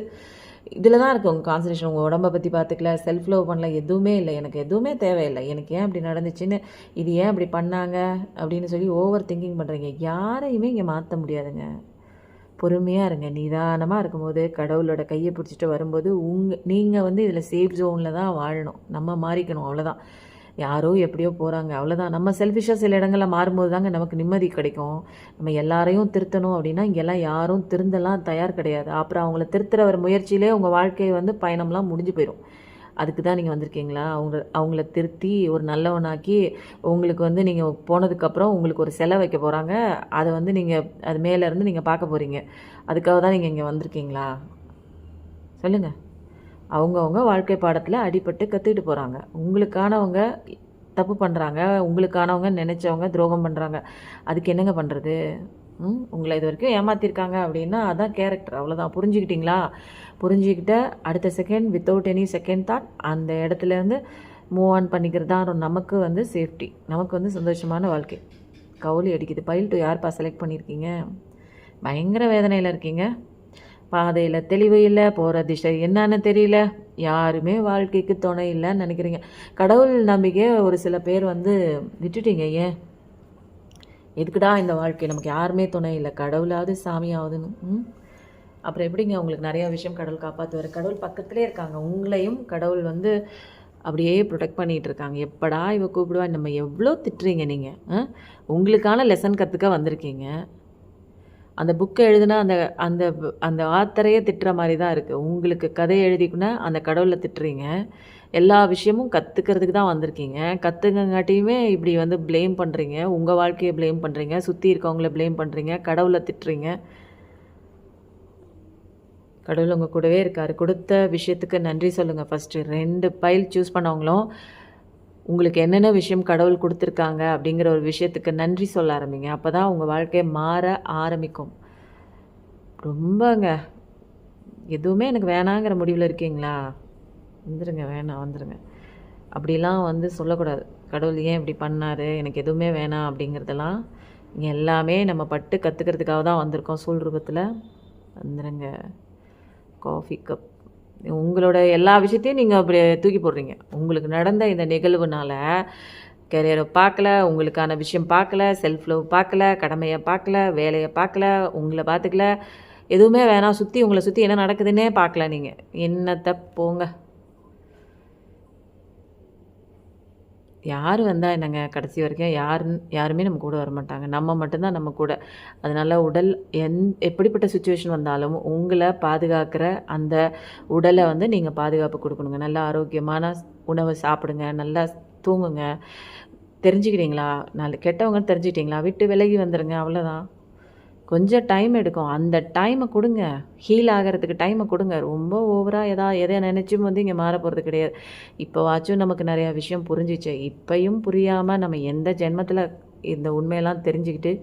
இதில் தான் இருக்குது உங்கள் கான்சன்ட்ரேஷன். உங்கள் உடம்பை பற்றி பார்த்துக்கல, செல்ஃப் லவ் பண்ணல, எதுவுமே இல்லை. எனக்கு எதுவுமே தேவையில்லை, எனக்கு ஏன் அப்படி நடந்துச்சுன்னு, இது ஏன் அப்படி பண்ணாங்க அப்படின்னு சொல்லி ஓவர் திங்கிங் பண்ணுறீங்க. யாரையுமே இங்கே மாற்ற முடியாதுங்க. பொறுமையாக இருங்க. நிதானமாக இருக்கும்போது கடவுளோட கையை பிடிச்சிட்டு வரும்போது நீங்கள் வந்து இதில் சேஃப் ஜோனில் தான் வாழணும். நம்ம மாறிக்கணும், அவ்வளோதான். யாரோ எப்படியோ போகிறாங்க, அவ்வளோதான். நம்ம செல்ஃபிஷாக சில இடங்களில் மாறும்போது தாங்க நமக்கு நிம்மதி கிடைக்கும். நம்ம எல்லாரையும் திருத்தணும் அப்படின்னா இங்கெல்லாம் யாரும் திருந்தலாம் தயார் கிடையாது. அப்புறம் அவங்கள திருத்துற ஒரு முயற்சியிலே உங்கள் வாழ்க்கை வந்து பயணம்லாம் முடிஞ்சு போயிடும். அதுக்கு தான் நீங்கள் வந்திருக்கீங்களா? அவங்கள திருத்தி ஒரு நல்லவனாக்கி உங்களுக்கு வந்து நீங்கள் போனதுக்கப்புறம் உங்களுக்கு ஒரு சிலை வைக்க போகிறாங்க. அதை வந்து நீங்கள் அது மேலேருந்து நீங்கள் பார்க்க போகிறீங்க. அதுக்காக தான் நீங்கள் இங்கே வந்திருக்கீங்களா? சொல்லுங்கள். அவங்கவுங்க வாழ்க்கை பாடத்தில் அடிபட்டு கற்றுக்கிட்டு போகிறாங்க. உங்களுக்கானவங்க தப்பு பண்ணுறாங்க, உங்களுக்கானவங்க நினச்சவங்க துரோகம் பண்ணுறாங்க. அதுக்கு என்னங்க பண்ணுறது? உங்களை இது வரைக்கும் ஏமாற்றிருக்காங்க அப்படின்னா அதான் கேரக்டர், அவ்வளோதான். புரிஞ்சுக்கிட்டீங்களா? புரிஞ்சுக்கிட்ட அடுத்த second without any second thought அந்த இடத்துலேருந்து மூவ் ஆன் பண்ணிக்கிறது தான் நமக்கு வந்து சேஃப்டி, நமக்கு வந்து சந்தோஷமான வாழ்க்கை. கவுளி அடிக்குது. பைல் 2 யார்ப்பா செலக்ட் பண்ணியிருக்கீங்க? பயங்கர வேதனையில் இருக்கீங்க. பாதையில் தெளிவு இல்லை, போகிற திசை என்னன்னு தெரியல, யாருமே வாழ்க்கைக்கு துணை இல்லைன்னு நினைக்கிறீங்க. கடவுள் நம்பிக்கையை ஒரு சில பேர் வந்து விட்டுட்டீங்க. ஏன்? எதுக்குடா இந்த வாழ்க்கை, நமக்கு யாருமே துணை இல்லை, கடவுளாவது சாமியாவதுன்னு. அப்புறம் எப்படிங்க உங்களுக்கு நிறையா விஷயம் கடவுள் காப்பாற்றுவார்? கடவுள் பக்கத்துலேயே இருக்காங்க. உங்களையும் கடவுள் வந்து அப்படியே ப்ரொடெக்ட் பண்ணிகிட்டு இருக்காங்க. எப்படா இவ கூப்பிடுவா? நம்ம எவ்வளோ திட்டுறீங்க நீங்கள். உங்களுக்கான லெசன் கற்றுக்க வந்திருக்கீங்க. அந்த புக்கை எழுதுனா அந்த அந்த அந்த ஆத்தரையே திட்டுற மாதிரி தான் இருக்குது. உங்களுக்கு கதை எழுதிக்குன்னா அந்த கடவுளை திட்டுறீங்க. எல்லா விஷயமும் கற்றுக்கிறதுக்கு தான் வந்திருக்கீங்க. கற்றுக்கங்காட்டியுமே இப்படி வந்து ப்ளேம் பண்ணுறீங்க. உங்கள் வாழ்க்கையை ப்ளேம் பண்ணுறீங்க, சுற்றி இருக்கவங்கள ப்ளேம் பண்ணுறீங்க, கடவுளை திட்டுறீங்க. கடவுள் உங்கள் கூடவே இருக்கார். கொடுத்த விஷயத்துக்கு நன்றி சொல்லுங்கள். ஃபஸ்ட்டு 2 பைல் சூஸ் பண்ணவங்களும் உங்களுக்கு என்னென்ன விஷயம் கடவுள் கொடுத்துருக்காங்க அப்படிங்கிற ஒரு விஷயத்துக்கு நன்றி சொல்ல ஆரம்பிங்க. அப்போ தான் உங்கள் வாழ்க்கையை மாற ஆரம்பிக்கும். ரொம்பங்க எதுவுமே எனக்கு வேணாங்கிற முடிவில் இருக்கீங்களா? வந்துடுங்க, வேணாம், வந்துடுங்க. அப்படிலாம் வந்து சொல்லக்கூடாது. கடவுள் ஏன் இப்படி பண்ணார், எனக்கு எதுவுமே வேணாம் அப்படிங்கிறதெல்லாம். இங்கே எல்லாமே நம்ம பட்டு கற்றுக்கிறதுக்காக தான் வந்திருக்கோம். சூழ் ரூபத்தில் வந்துடுங்க. Coffee cup. உங்களோட எல்லா விஷயத்தையும் நீங்கள் அப்படி தூக்கி போடுறீங்க. உங்களுக்கு நடந்த இந்த நிகழ்வுனால கெரியரை பார்க்கல, உங்களுக்கான விஷயம் பார்க்கல, செல்ஃப் லவ் பார்க்கல, கடமையை பார்க்கல, வேலையை பார்க்கல, உங்களை பார்த்துக்கல, எதுவுமே வேணாம். உங்களை சுற்றி என்ன நடக்குதுன்னே பார்க்கல. நீங்கள் என்னத்தை போங்க. யார் வந்தால் என்னங்க, கடைசி வரைக்கும் யாருமே நம்ம கூட வரமாட்டாங்க. நம்ம மட்டும்தான் நம்ம கூட. அதனால் உடல் எப்படிப்பட்ட சுச்சுவேஷன் வந்தாலும் உங்களை பாதுகாக்கிற அந்த உடலை வந்து நீங்கள் பாதுகாப்பு கொடுக்கணுங்க. நல்ல ஆரோக்கியமான உணவு சாப்பிடுங்க, நல்லா தூங்குங்க. தெரிஞ்சுக்கிறீங்களா? கெட்டவங்க தெரிஞ்சுக்கிட்டீங்களா? விட்டு விலகி வந்துடுங்க, அவ்வளோதான். கொஞ்சம் டைம் எடுக்கும். அந்த டைமை கொடுங்க. ஹீல் ஆகிறதுக்கு டைமை கொடுங்க. ரொம்ப ஓவராக எதை நினச்சும் வந்து இங்கே மாற போகிறது கிடையாது. இப்போவாச்சும் நமக்கு நிறையா விஷயம் புரிஞ்சிச்சு. இப்பையும் புரியாமல் நம்ம எந்த ஜென்மத்தில் இந்த உண்மையெல்லாம் தெரிஞ்சுக்கிட்டு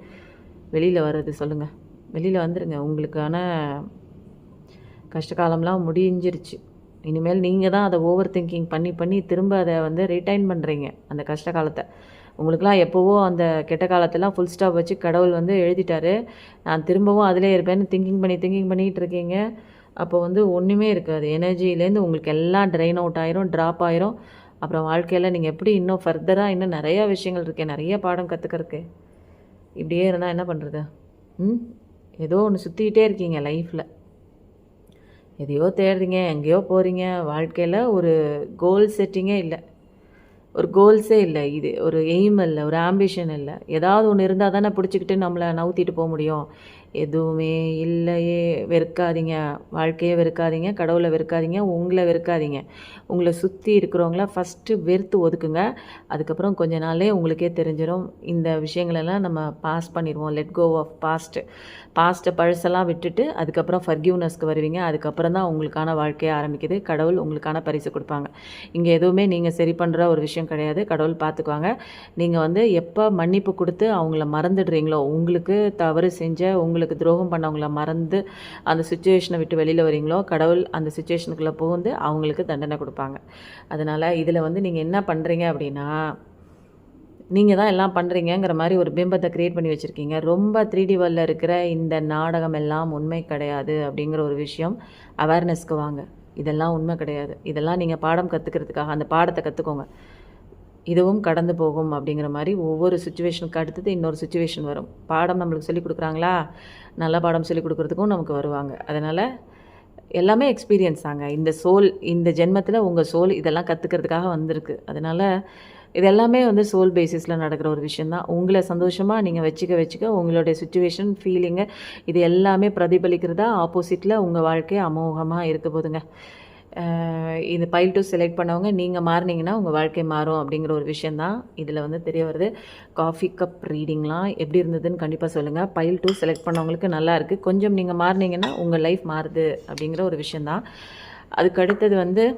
வெளியில் வர்றது? சொல்லுங்கள். வெளியில் வந்துடுங்க. உங்களுக்கான கஷ்டகாலம்லாம் முடிஞ்சிருச்சு. இனிமேல் நீங்கள் தான் அதை ஓவர் திங்கிங் பண்ணி திரும்ப அதை வந்து ரிட்டைன் பண்ணுறீங்க அந்த கஷ்ட காலத்தை. உங்களுக்குலாம் எப்போவோ அந்த கெட்ட காலத்தெல்லாம் ஃபுல் ஸ்டாப் வச்சு கடவுள் வந்து எழுதிட்டாரு. நான் திரும்பவும் அதிலே இருப்பேன்னு திங்கிங் பண்ணிகிட்டு இருக்கீங்க. அப்போ வந்து ஒன்றுமே இருக்காது. எனர்ஜிலேருந்து உங்களுக்கு எல்லாம் ட்ரைன் அவுட் ஆயிரும், ட்ராப் ஆயிரும். அப்புறம் வாழ்க்கையில் நீங்கள் எப்படி இன்னும் ஃபர்தராக இன்னும் நிறையா விஷயங்கள் இருக்கே, நிறைய பாடம் கற்றுக்கிறதுக்கு. இப்படியே இருந்தால் என்ன பண்ணுறது? ஏதோ ஒன்று சுற்றிக்கிட்டே இருக்கீங்க லைஃப்பில். எதையோ தேடுறீங்க, எங்கேயோ போகிறீங்க. வாழ்க்கையில் ஒரு கோல் செட்டிங்கே இல்லை, ஒரு கோல்ஸே இல்லை. இது ஒரு எய்ம் இல்லை, ஒரு ஆம்பிஷன் இல்லை. ஏதாவது ஒன்று இருந்தால் தானே பிடிச்சிக்கிட்டு நம்மளை நவுத்திட்டு போக முடியும். எதுவுமே இல்லையே. வெறுக்காதீங்க, வாழ்க்கையே வெறுக்காதீங்க, கடவுளை வெறுக்காதீங்க, உங்களை வெறுக்காதீங்க. உங்களை சுற்றி இருக்கிறவங்கள ஃபஸ்ட்டு வெறுத்து ஒதுக்குங்க. அதுக்கப்புறம் கொஞ்ச நாளே உங்களுக்கே தெரிஞ்சிடும். இந்த விஷயங்களெல்லாம் நம்ம பாஸ் பண்ணிடுவோம். லெட் கோ ஆஃப் பாஸ்ட்டை பழசெல்லாம் விட்டுட்டு அதுக்கப்புறம் ஃபர்கிவ்னஸ்க்கு வருவீங்க. அதுக்கப்புறம் தான் உங்களுக்கான வாழ்க்கையை ஆரம்பிக்குது. கடவுள் உங்களுக்கான பரிசு கொடுப்பாங்க. இங்கே எதுவுமே நீங்கள் சரி பண்ணுற ஒரு விஷயம் கிடையாது. கடவுள் பார்த்துக்குவாங்க. நீங்கள் வந்து எப்போ மன்னிப்பு கொடுத்து அவங்கள மறந்துடுறீங்களோ, உங்களுக்கு தவறு செஞ்ச உங்களுக்கு துரோகம் பண்ணவங்கள மறந்து அந்த சுச்சுவேஷனை விட்டு வெளியில் வரீங்களோ, கடவுள் அந்த சுச்சுவேஷனுக்குள்ளே புகுந்து அவங்களுக்கு தண்டனை கொடுப்பாங்க. அதனால் இதில் வந்து நீங்கள் என்ன பண்ணுறீங்க அப்படின்னா, நீங்கள் தான் எல்லாம் பண்ணுறீங்கங்கிற மாதிரி ஒரு பிம்பத்தை க்ரியேட் பண்ணி வச்சுருக்கீங்க. ரொம்ப 3D வேர்ல்டில் இருக்கிற இந்த நாடகம் எல்லாம் உண்மை கிடையாது அப்படிங்கிற ஒரு விஷயம் அவேர்னஸ்க்கு வாங்க. இதெல்லாம் உண்மை கிடையாது. இதெல்லாம் நீங்கள் பாடம் கற்றுக்கிறதுக்காக அந்த பாடத்தை கற்றுக்கோங்க. இதுவும் கடந்து போகும் அப்படிங்கிற மாதிரி ஒவ்வொரு சுச்சுவேஷனுக்கு அடுத்தது இன்னொரு சுச்சுவேஷன் வரும். பாடம் நம்மளுக்கு சொல்லிக் கொடுக்குறாங்களா, நல்ல பாடம் சொல்லிக் கொடுக்குறதுக்கும் நமக்கு வருவாங்க. அதனால் எல்லாமே எக்ஸ்பீரியன்ஸ் தாங்க. இந்த ஜென்மத்தில் உங்கள் சோல் இதெல்லாம் கற்றுக்கிறதுக்காக வந்திருக்கு. அதனால் இது எல்லாமே சோல் பேசிஸில் நடக்கிற ஒரு விஷயந்தான். உங்களை சந்தோஷமாக நீங்கள் வச்சுக்க உங்களுடைய சுச்சுவேஷன், ஃபீலிங்கு இது எல்லாமே பிரதிபலிக்கிறதா ஆப்போசிட்டில் உங்கள் வாழ்க்கை அமோகமாக இருக்க போதுங்க. இந்த பைல் 2 செலக்ட் பண்ணவங்க நீங்கள் மாறினீங்கன்னா உங்கள் வாழ்க்கை மாறும் அப்படிங்கிற ஒரு விஷயந்தான் இதில் தெரிய வருது. காஃபி கப் ரீடிங்லாம் எப்படி இருந்ததுன்னு கண்டிப்பாக சொல்லுங்கள். பைல் 2 செலக்ட் பண்ணவங்களுக்கு நல்லா இருக்குது. கொஞ்சம் நீங்கள் மாறினீங்கன்னா உங்கள் லைஃப் மாறுது அப்படிங்கிற ஒரு விஷயந்தான். அதுக்கு அடுத்தது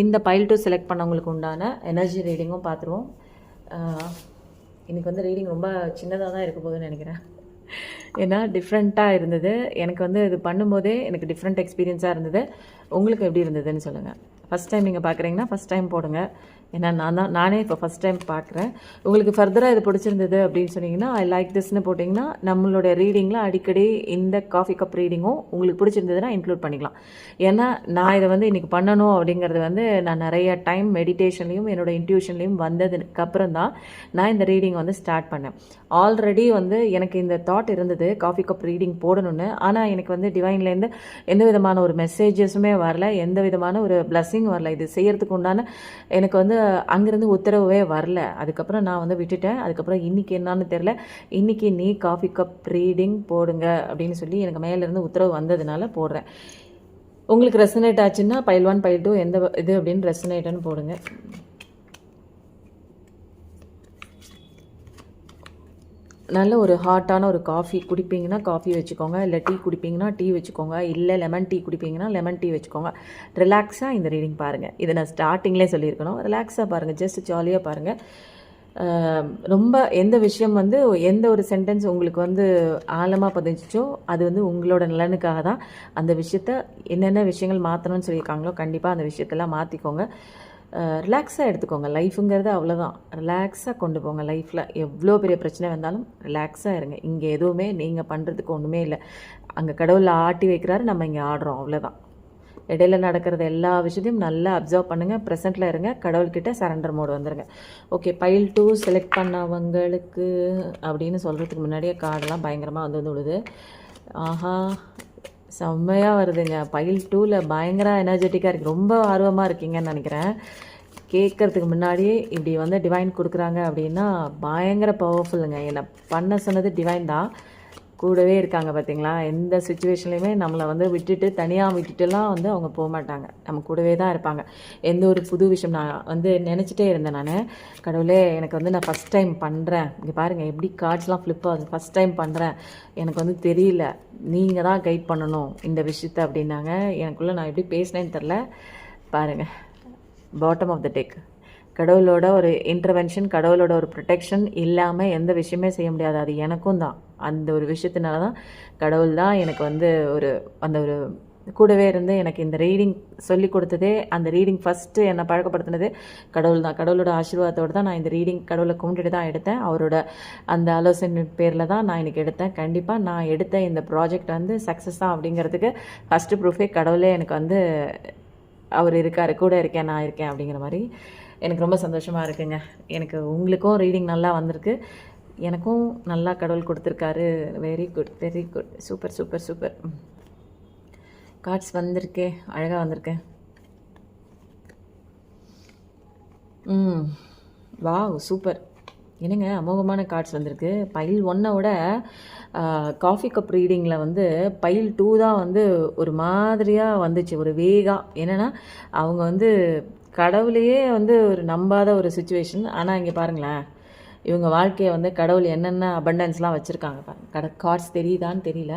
இந்த பைல் 2 செலக்ட் பண்ணவங்களுக்கு உண்டான எனர்ஜி ரீடிங்கும் பார்த்துருவோம். இன்றைக்கி ரீடிங் ரொம்ப சின்னதாக தான் இருக்க போகுதுன்னு நினைக்கிறேன். ஏன்னா டிஃப்ரெண்ட்டாக இருந்தது. எனக்கு இது பண்ணும்போதே எனக்கு டிஃப்ரெண்ட் எக்ஸ்பீரியன்ஸாக இருந்தது. உங்களுக்கு எப்படி இருந்ததுன்னு சொல்லுங்கள். ஃபஸ்ட் டைம் நீங்கள் பார்க்குறீங்கன்னா ஃபஸ்ட் டைம் போடுங்க. ஏன்னா நானே இப்போ ஃபஸ்ட் டைம் பார்க்குறேன். உங்களுக்கு ஃபர்தராக இது பிடிச்சிருந்தது அப்படின்னு சொன்னீங்கன்னா ஐ லைக் திஸ்ன்னு போட்டிங்கன்னா நம்மளோட ரீடிங்கில் அடிக்கடி இந்த காஃபி கப் ரீடிங்கும் உங்களுக்கு பிடிச்சிருந்ததுன்னா இன்க்ளூட் பண்ணிக்கலாம். ஏன்னா நான் இதை இன்றைக்கி பண்ணணும் அப்படிங்கிறது நான் நிறைய டைம் மெடிடேஷன்லேயும் என்னோட இன்ட்யூஷன்லேயும் வந்ததுக்கப்புறம் தான் நான் இந்த ரீடிங் ஸ்டார்ட் பண்ணேன். ஆல்ரெடி எனக்கு இந்த தாட் இருந்தது காஃபி கப் ரீடிங் போடணும்னு. ஆனால் எனக்கு டிவைன்லேருந்து எந்த விதமான ஒரு மெசேஜஸுமே வரல, எந்த விதமான ஒரு பிளஸ்ஸிங் வரல. இது செய்யறதுக்கு உண்டான எனக்கு அங்கேருந்து உத்தரவே வரல. அதுக்கப்புறம் நான் விட்டுட்டேன். அதுக்கப்புறம் இன்றைக்கி என்னான்னு தெரில, இன்றைக்கி நீ காஃபி கப் ரீடிங் போடுங்க அப்படின்னு சொல்லி எனக்கு மேலேருந்து உத்தரவு வந்ததுனால போடுறேன். உங்களுக்கு ரெசனேட் ஆச்சுன்னா பைல் 1 பைல் 2 எந்த இது அப்படின்னு ரெசனேட்டுன்னு போடுங்க. நல்ல ஒரு ஹாட்டான ஒரு காஃபி குடிப்பீங்கன்னா காஃபி வச்சுக்கோங்க, இல்லை டீ குடிப்பீங்கன்னா டீ வச்சுக்கோங்க, இல்லை லெமன் டீ குடிப்பீங்கன்னா லெமன் டீ வச்சுக்கோங்க. ரிலாக்ஸாக இந்த ரீடிங் பாருங்கள். இதை நான் ஸ்டார்டிங்லேயே சொல்லியிருக்கணும். ரிலாக்ஸாக பாருங்கள், ஜஸ்ட் ஜாலியாக பாருங்கள். ரொம்ப எந்த விஷயம் எந்த ஒரு சென்டென்ஸ் உங்களுக்கு ஆழமாக பதிஞ்சிச்சோ அது உங்களோட நலனுக்காக தான். அந்த விஷயத்த என்னென்ன விஷயங்கள் மாற்றணும்னு சொல்லியிருக்காங்களோ கண்டிப்பாக அந்த விஷயத்தெல்லாம் மாற்றிக்கோங்க. ரிலாக்ஸாக எடுத்துக்கோங்க. லைஃபுங்கிறது அவ்வளோதான். ரிலாக்ஸாக கொண்டு போங்க. லைஃப்பில் எவ்வளோ பெரிய பிரச்சனை வந்தாலும் ரிலாக்ஸாக இருங்க. இங்கே எதுவுமே நீங்கள் பண்ணுறதுக்கு ஒன்றுமே இல்லை. அங்கே கடவுளில் ஆட்டி வைக்கிறாரு, நம்ம இங்கே ஆடுறோம், அவ்வளோதான். இடையில நடக்கிறது எல்லா விஷயத்தையும் நல்லா அப்சர்வ் பண்ணுங்கள். ப்ரெசென்ட்டில் இருங்க. கடவுள்கிட்ட சரண்டர் மோடு வந்துடுங்க. ஓகே, பைல் 2 செலக்ட் பண்ணவங்களுக்கு அப்படின்னு சொல்கிறதுக்கு முன்னாடியே கார்டெல்லாம் பயங்கரமாக விழுது. ஆஹா, செம்மையாக வருதுங்க. பைல் 2ல் பயங்கர எனர்ஜெட்டிக்காக இருக்குது. ரொம்ப ஆர்வமாக இருக்கீங்கன்னு நினைக்கிறேன். கேட்குறதுக்கு முன்னாடியே இப்படி டிவைன் கொடுக்குறாங்க அப்படின்னா பயங்கர பவர்ஃபுல்லுங்க. என்னை பண்ண சொன்னது டிவைன் தான். கூடவே இருக்காங்க பார்த்தீங்களா. எந்த சுச்சுவேஷன்லையுமே நம்மளை விட்டுட்டு தனியாக விட்டுட்டுலாம் அவங்க போக மாட்டாங்க. நம்ம கூடவே தான் இருப்பாங்க. எந்த ஒரு புது விஷயம் நான் நினச்சிட்டே இருந்தேன். நான் கடவுளே எனக்கு நான் ஃபஸ்ட் டைம் பண்ணுறேன். இங்கே பாருங்கள் எப்படி கார்ட்ஸ்லாம் ஃப்ளிப் ஆகுது. ஃபஸ்ட் டைம் பண்ணுறேன், எனக்கு தெரியல, நீங்கள் தான் கைட் பண்ணணும் இந்த விஷயத்தை அப்படின்னாங்க. எனக்குள்ளே நான் எப்படி பேசினேன்னு தெரில. பாருங்கள், பாட்டம் ஆஃப் த டெக். கடவுளோட ஒரு இன்டர்வென்ஷன், கடவுளோட ஒரு ப்ரொடெக்ஷன் இல்லாமல் எந்த விஷயமே செய்ய முடியாது. அது எனக்கும் தான். அந்த ஒரு விஷயத்தினால தான் கடவுள் தான் எனக்கு அந்த ஒரு கூடவே இருந்து எனக்கு இந்த ரீடிங் சொல்லி கொடுத்ததே, அந்த ரீடிங் ஃபஸ்ட்டு என்னை பழக்கப்படுத்தினதே கடவுள் தான். கடவுளோட ஆசீர்வாதத்தோடு தான் நான் இந்த ரீடிங் கடவுளை கும்பிட்டுட்டு தான் எடுத்தேன். அவரோட அந்த ஆலோசனை பேரில் தான் நான் இன்றைக்கி எடுத்தேன். கண்டிப்பாக நான் எடுத்த இந்த ப்ராஜெக்ட் சக்ஸஸ் தான் அப்படிங்கிறதுக்கு ஃபஸ்ட்டு ப்ரூஃபே கடவுளே எனக்கு அவர் இருக்கார், கூட இருக்கேன், நான் இருக்கேன் அப்படிங்கிற மாதிரி. எனக்கு ரொம்ப சந்தோஷமாக இருக்குங்க. எனக்கு உங்களுக்கும் ரீடிங் நல்லா வந்திருக்கு, எனக்கும் நல்லா கடவுள் கொடுத்துருக்காரு. Very good, very good, super super super. Cards வந்திருக்கே, அழகாக வந்திருக்கேன். Wow, super. என்னங்க அமோகமான கார்ட்ஸ் வந்திருக்கு. பைல் 1 காஃபி கப் ரீடிங்கில் பைல் 2 தான் ஒரு மாதிரியாக வந்துச்சு, ஒரு வேகா. என்னென்னா அவங்க கடவுளையே ஒரு நம்பாத ஒரு சுச்சுவேஷன். ஆனால் இங்கே பாருங்களேன், இவங்க வாழ்க்கையை கடவுள் என்னென்ன அபண்டன்ஸ்லாம் வச்சுருக்காங்க பாருங்கள். கார்ட்ஸ் தெரியுதான்னு தெரியல,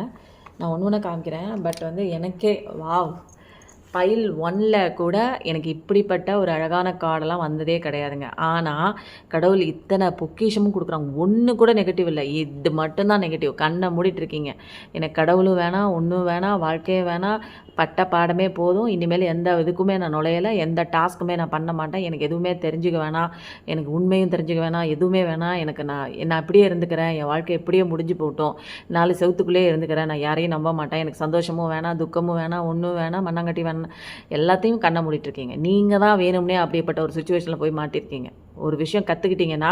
நான் ஒன்று காமிக்கிறேன். பட் எனக்கே வாவ், பைல் 1ல் கூட எனக்கு இப்படிப்பட்ட ஒரு அழகான கார்டெல்லாம் வந்ததே கிடையாதுங்க. ஆனால் கடவுள் இத்தனை பொக்கிஷமும் கொடுக்குறாங்க. ஒன்று கூட நெகட்டிவ் இல்லை. இது மட்டும்தான் நெகட்டிவ். கண்ணை மூடிட்டு இருக்கீங்க. எனக்கு கடவுளும் வேணாம், ஒன்றும் வேணாம், வாழ்க்கையே வேணாம், பட்ட பாடமே போதும், இனிமேல் எந்த இதுக்குமே நான் நுழையலை, எந்த டாஸ்க்குமே நான் பண்ண மாட்டேன், எனக்கு எதுவுமே தெரிஞ்சுக்க வேணாம், எனக்கு உண்மையும் தெரிஞ்சுக்க வேணாம், எதுவுமே வேணாம், எனக்கு நான் அப்படியே இருந்துக்கிறேன், என் வாழ்க்கை எப்படியே முடிஞ்சு போகட்டும், 4 செவத்துக்குள்ளேயே இருந்துக்கிறேன், நான் யாரையும் நம்ப மாட்டேன், எனக்கு சந்தோஷமும் வேணாம், துக்கமும் வேணாம், ஒன்றும் வேணாம், மண்ணாங்கட்டி வேணாம், எல்லாத்தையும் கண்ணை மூடிட்டுருக்கீங்க. நீங்கள் தான் வேணும்னே அப்படிப்பட்ட ஒரு சுச்சுவேஷனில் போய் மாட்டிருக்கீங்க. ஒரு விஷயம் கற்றுக்கிட்டிங்கன்னா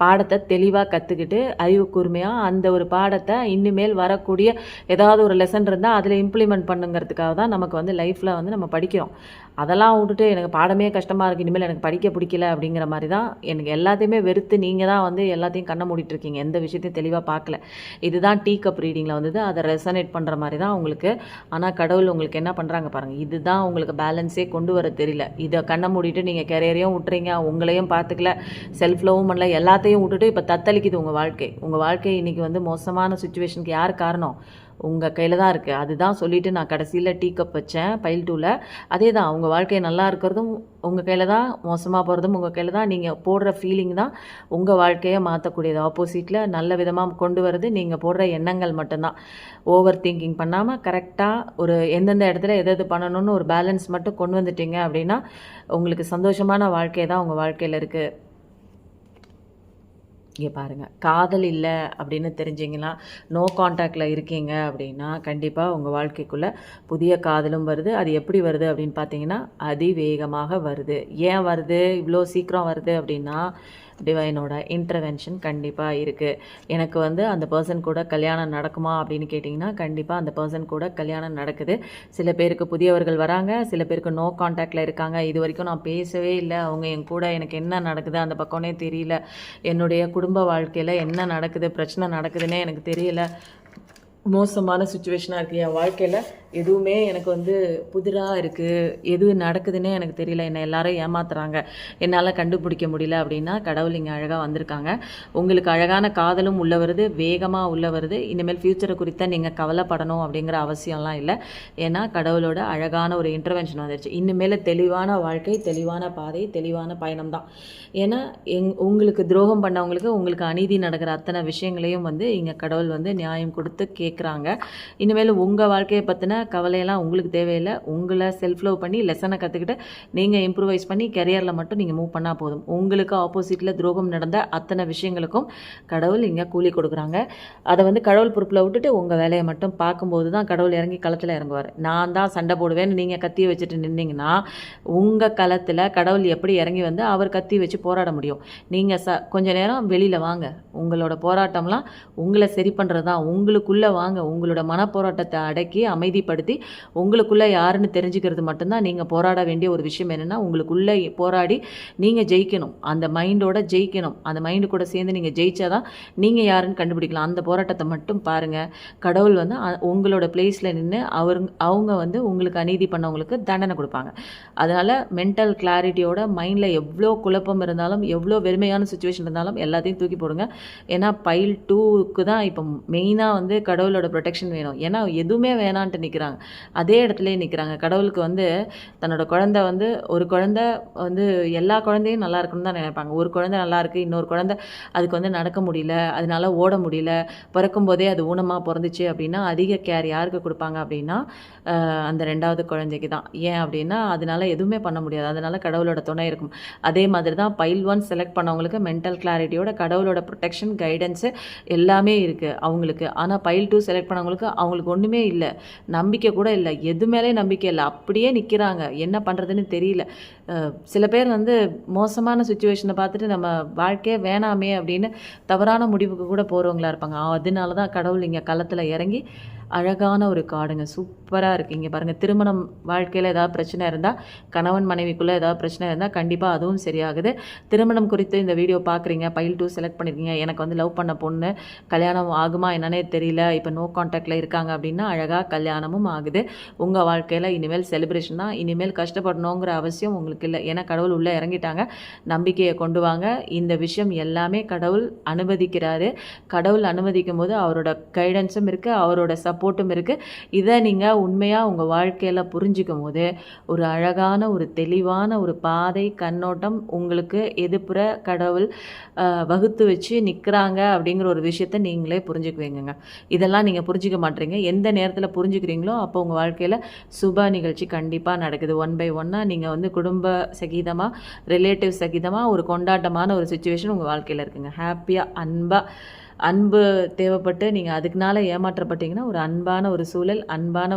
பாடத்தை தெளிவாக கற்றுக்கிட்டு அறிவு கூர்மையாக அந்த ஒரு பாடத்தை இனிமேல் வரக்கூடிய ஏதாவது ஒரு லெசன் இருந்தால் அதில் இம்ப்ளிமெண்ட் பண்ணுங்கிறதுக்காக தான் நமக்கு வந்து லைஃப்பில் வந்து நம்ம படிக்கிறோம். அதெல்லாம் விட்டுட்டு எனக்கு பாடமே கஷ்டமாக இருக்குது, இனிமேல் எனக்கு படிக்க பிடிக்கல அப்படிங்கிற மாதிரி தான் எனக்கு எல்லாத்தையுமே வெறுத்து நீங்கள் தான் வந்து எல்லாத்தையும் கண்ணை மூடிட்டுருக்கீங்க. எந்த விஷயத்தையும் தெளிவாக பார்க்கல. இதுதான் டீ கப் ரீடிங்கில் வந்தது. அதை ரெசனேட் பண்ணுற மாதிரி தான் உங்களுக்கு. ஆனால் கடவுள் உங்களுக்கு என்ன பண்ணுறாங்க பாருங்கள். இதுதான் உங்களுக்கு பேலன்ஸே கொண்டு வர தெரியல. இதை கண்ணை மூடிட்டு நீங்கள் கெரியரையும் விட்டுறீங்க, உங்களையும் பார்த்துக்கல, செல்ஃப் லவ்வும் பண்ணல, எல்லாத்தையும் விட்டுட்டு இப்போ தத்தளிக்குது உங்கள் வாழ்க்கை. உங்கள் வாழ்க்கை இன்றைக்கி வந்து மோசமான சுச்சுவேஷனுக்கு யார் காரணம்? உங்கள் கையில் தான் இருக்குது. அதுதான் சொல்லிவிட்டு நான் கடைசியில் டீ கப் வச்சேன் பைல் 2ல். அதே தான், உங்கள் வாழ்க்கை நல்லா இருக்கிறதும் உங்கள் கையில் தான், மோசமாக போகிறதும் உங்கள் கையில் தான். நீங்கள் போடுற ஃபீலிங் தான் உங்கள் வாழ்க்கையை மாற்றக்கூடியது. ஆப்போசிட்டில் நல்ல விதமாக கொண்டு வரது நீங்கள் போடுற எண்ணங்கள் மட்டும்தான். ஓவர் திங்கிங் பண்ணாமல் கரெக்டாக ஒரு எந்தெந்த இடத்துல எது பண்ணணும்னு ஒரு பேலன்ஸ் மட்டும் கொண்டு வந்துட்டீங்க அப்படின்னா உங்களுக்கு சந்தோஷமான வாழ்க்கை தான் உங்கள் வாழ்க்கையில் இருக்குது. இங்கே பாருங்கள், காதல் இல்லை அப்படின்னு தெரிஞ்சிங்கன்னா, நோ கான்டாக்டில் இருக்கீங்க அப்படின்னா கண்டிப்பாக உங்கள் வாழ்க்கைக்குள்ளே புதிய காதலும் வருது. அது எப்படி வருது அப்படின்னு பார்த்தீங்கன்னா அதிவேகமாக வருது. ஏன் வருது, இவ்வளோ சீக்கிரம் வருது அப்படின்னா டிவைனோட இன்டர்வென்ஷன் கண்டிப்பாக இருக்குது. எனக்கு வந்து அந்த பர்சன் கூட கல்யாணம் நடக்குமா அப்படின்னு கேட்டிங்கன்னா கண்டிப்பாக அந்த பர்சன் கூட கல்யாணம் நடக்குது. சில பேருக்கு புதியவர்கள் வராங்க, சில பேருக்கு நோ கான்டாக்டில் இருக்காங்க. இது வரைக்கும் நான் பேசவே இல்லை, அவங்க என் கூட எனக்கு என்ன நடக்குது அந்த பக்கம்னே தெரியல, என்னுடைய குடும்ப வாழ்க்கையில் என்ன நடக்குது, பிரச்சனை நடக்குதுன்னே எனக்கு தெரியல, மோசமான சுச்சுவேஷனாக இருக்குது, என் வாழ்க்கையில் எதுவுமே எனக்கு வந்து புதிராக இருக்குது, எது நடக்குதுன்னே எனக்கு தெரியல, என்னை எல்லாரும் ஏமாத்துறாங்க, என்னால் கண்டுபிடிக்க முடியல அப்படின்னா கடவுள் இங்கே அழகாக வந்திருக்காங்க. உங்களுக்கு அழகான காதலும் உள்ள வருது, வேகமாக உள்ள வருது. இனிமேல் ஃப்யூச்சரை குறித்த நீங்கள் கவலைப்படணும் அப்படிங்கிற அவசியம்லாம் இல்லை. ஏன்னா கடவுளோட அழகான ஒரு இன்டர்வென்ஷன் வந்துருச்சு. இனிமேல் தெளிவான வாழ்க்கை, தெளிவான பாதை, தெளிவான பயணம் தான். ஏன்னா உங்களுக்கு துரோகம் பண்ணவங்களுக்கு, உங்களுக்கு அநீதி நடக்கிற அத்தனை விஷயங்களையும் வந்து இங்கே கடவுள் வந்து நியாயம் கொடுத்து கேட்குறாங்க. இனிமேல் உங்கள் வாழ்க்கையை பற்றின கவலையெல்லாம் உங்களுக்கு தேவையில்லை. உங்களை செல்ஃப் லவ் பண்ணி லெசனை கற்றுக்கிட்டு நீங்கள் இம்ப்ரூவைஸ் பண்ணி கெரியரில் மட்டும் நீங்கள் மூவ் பண்ணால் போதும். உங்களுக்கு ஆப்போசிட்டில் துரோகம் நடந்த அத்தனை விஷயங்களுக்கும் கடவுள் இங்கே கூலி கொடுக்குறாங்க. அதை வந்து கடவுள் பொறுப்பில் விட்டுட்டு உங்கள் வேலையை மட்டும் பார்க்கும்போது தான் கடவுள் இறங்கி களத்தில் இறங்குவார். நான் தான் சண்டை போடுவேன்னு நீங்கள் கத்தி வச்சுட்டு நின்னீங்கன்னா உங்கள் களத்தில் கடவுள் எப்படி இறங்கி வந்து அவர் கத்தி வச்சு போராட முடியும்? நீங்கள் கொஞ்ச நேரம் வெளியில் வாங்க. உங்களோட போராட்டம்லாம் உங்களை சரி பண்ணுறது தான். உங்களுக்குள்ளே வாங்க, உங்களோட மனப்போராட்டத்தை அடக்கி அமைதிப்படுத்தி உங்களுக்குள்ளே யாருன்னு தெரிஞ்சுக்கிறது மட்டும்தான் நீங்கள் போராட வேண்டிய ஒரு விஷயம். என்னென்னா உங்களுக்குள்ளே போராடி நீங்கள் ஜெயிக்கணும், அந்த மைண்டோட ஜெயிக்கணும். அந்த மைண்டு கூட சேர்ந்து நீங்கள் ஜெயிச்சாதான் நீங்கள் யாருன்னு கண்டுபிடிக்கலாம். அந்த போராட்டத்தை மட்டும் பாருங்கள். கடவுள் வந்து உங்களோட பிளேஸில் நின்று அவங்க வந்து உங்களுக்கு அநீதி பண்ணவங்களுக்கு தண்டனை கொடுப்பாங்க. அதனால் மென்டல் கிளாரிட்டியோட மைண்டில் எவ்வளோ குழப்பம் இருந்தாலும், எவ்வளோ வெறுமையான சுச்சுவேஷன் இருந்தாலும் எல்லாத்தையும் தூக்கி போடுங்க. ஏன்னா பைல் 2க்கு தான் இப்போ மெயினாக வந்து கடவுளோட ப்ரொடெக்ஷன் வேணும். ஏன்னா எதுவுமே வேணான்ட்டு நிற்கிறாங்க, அதே இடத்துலையே நிற்கிறாங்க. கடவுளுக்கு வந்து தன்னோட குழந்தை வந்து ஒரு குழந்தை வந்து எல்லா குழந்தையும் நல்லா இருக்குன்னு தான் நினைப்பாங்க. ஒரு குழந்தை நல்லா இருக்குது, இன்னொரு குழந்தை அதுக்கு வந்து நடக்க முடியல, அதனால ஓட முடியல, பிறக்கும் போதே அது ஊனமாக பிறந்துச்சு அப்படின்னா அதிக கேர் யாருக்கு கொடுப்பாங்க அப்படின்னா அந்த 2வது குழந்தைக்கு தான். ஏன் அப்படின்னா அதனால எதுவுமே பண்ண முடியாது, அதனால கடவுளோட துணை இருக்கும். அதே மாதிரி தான் பைல் 1 செலக்ட் பண்ணவங்களுக்கு மென்டல் கிளாரிட்டியோட கடவுளோட ப்ரொடெக்ஷன், கைடன்ஸு எல்லாமே இருக்குது அவங்களுக்கு. ஆனால் பைல் 2 செலக்ட் பண்ணவங்களுக்கு அவங்களுக்கு ஒன்றுமே இல்லை, நம்பிக்கை கூட இல்லை, எது மேலே நம்பிக்கை இல்லை, அப்படியே நிற்கிறாங்க, என்ன பண்ணுறதுன்னு தெரியல. சில பேர் வந்து மோசமான சுச்சுவேஷனை பார்த்துட்டு நம்ம வாழ்க்கையே வேணாமே அப்படின்னு தவறான முடிவுக்கு கூட போகிறவங்களா இருப்பாங்க. அதனால தான் கடவுள் இங்கே களத்தில் இறங்கி அழகான ஒரு காடுங்க, சூப்பராக இருக்குது. இங்கே பாருங்கள், திருமணம் வாழ்க்கையில் ஏதாவது பிரச்சனை இருந்தால், கணவன் மனைவிக்குள்ளே ஏதாவது பிரச்சனை இருந்தால் கண்டிப்பாக அதுவும் சரியாகுது. திருமணம் குறித்து இந்த வீடியோ பார்க்குறீங்க, பைல் 2 செலக்ட் பண்ணியிருக்கீங்க, எனக்கு வந்து லவ் பண்ண பொண்ணு கல்யாணம் ஆகுமா என்னன்னே தெரியல, இப்போ நோ கான்டாக்டில் இருக்காங்க அப்படின்னா அழகாக கல்யாணமும் செலிப்ரேஷனும் ஆகுது. உங்கள் வாழ்க்கையில் இனிமேல் செலிப்ரேஷன் தான். இனிமேல் கஷ்டப்படணுங்கிற அவசியம் உங்களுக்கு இல்லை. ஏன்னா கடவுள் உள்ளே இறங்கிட்டாங்க. நம்பிக்கையை கொண்டு வாங்க. இந்த விஷயம் எல்லாமே கடவுள் அனுமதிக்கிறாரு. கடவுள் அனுமதிக்கும் போது அவரோட கைடன்ஸும் இருக்குது, அவரோட சப்போர்ட்டும் இருக்குது. இதை நீங்கள் உண்மையாக உங்கள் வாழ்க்கையில் புரிஞ்சிக்கும் போது ஒரு அழகான ஒரு தெளிவான ஒரு பாதை கண்ணோட்டம் உங்களுக்கு எதிர்ப்புற கடவுள் வகுத்து வச்சு நிற்கிறாங்க அப்படிங்கிற ஒரு விஷயத்த நீங்களே புரிஞ்சுக்குவீங்க. இதெல்லாம் நீங்கள் புரிஞ்சிக்க மாட்டீங்க. எந்த நேரத்தில் புரிஞ்சுக்கிறீங்களோ அப்போ உங்கள் வாழ்க்கையில் சுப நிகழ்ச்சி கண்டிப்பாக நடக்குது. 1 by 1 நீங்கள் வந்து குடும்ப சகிதமாக, ரிலேட்டிவ் சகிதமாக ஒரு கொண்டாட்டமான ஒரு சுச்சுவேஷன் உங்கள் வாழ்க்கையில் இருக்குங்க. ஹாப்பியாக அன்பு தேவைப்பட்டு நீங்கள் அதுக்குனால ஏமாற்றப்பட்டீங்கன்னா ஒரு அன்பான ஒரு சூழல், அன்பான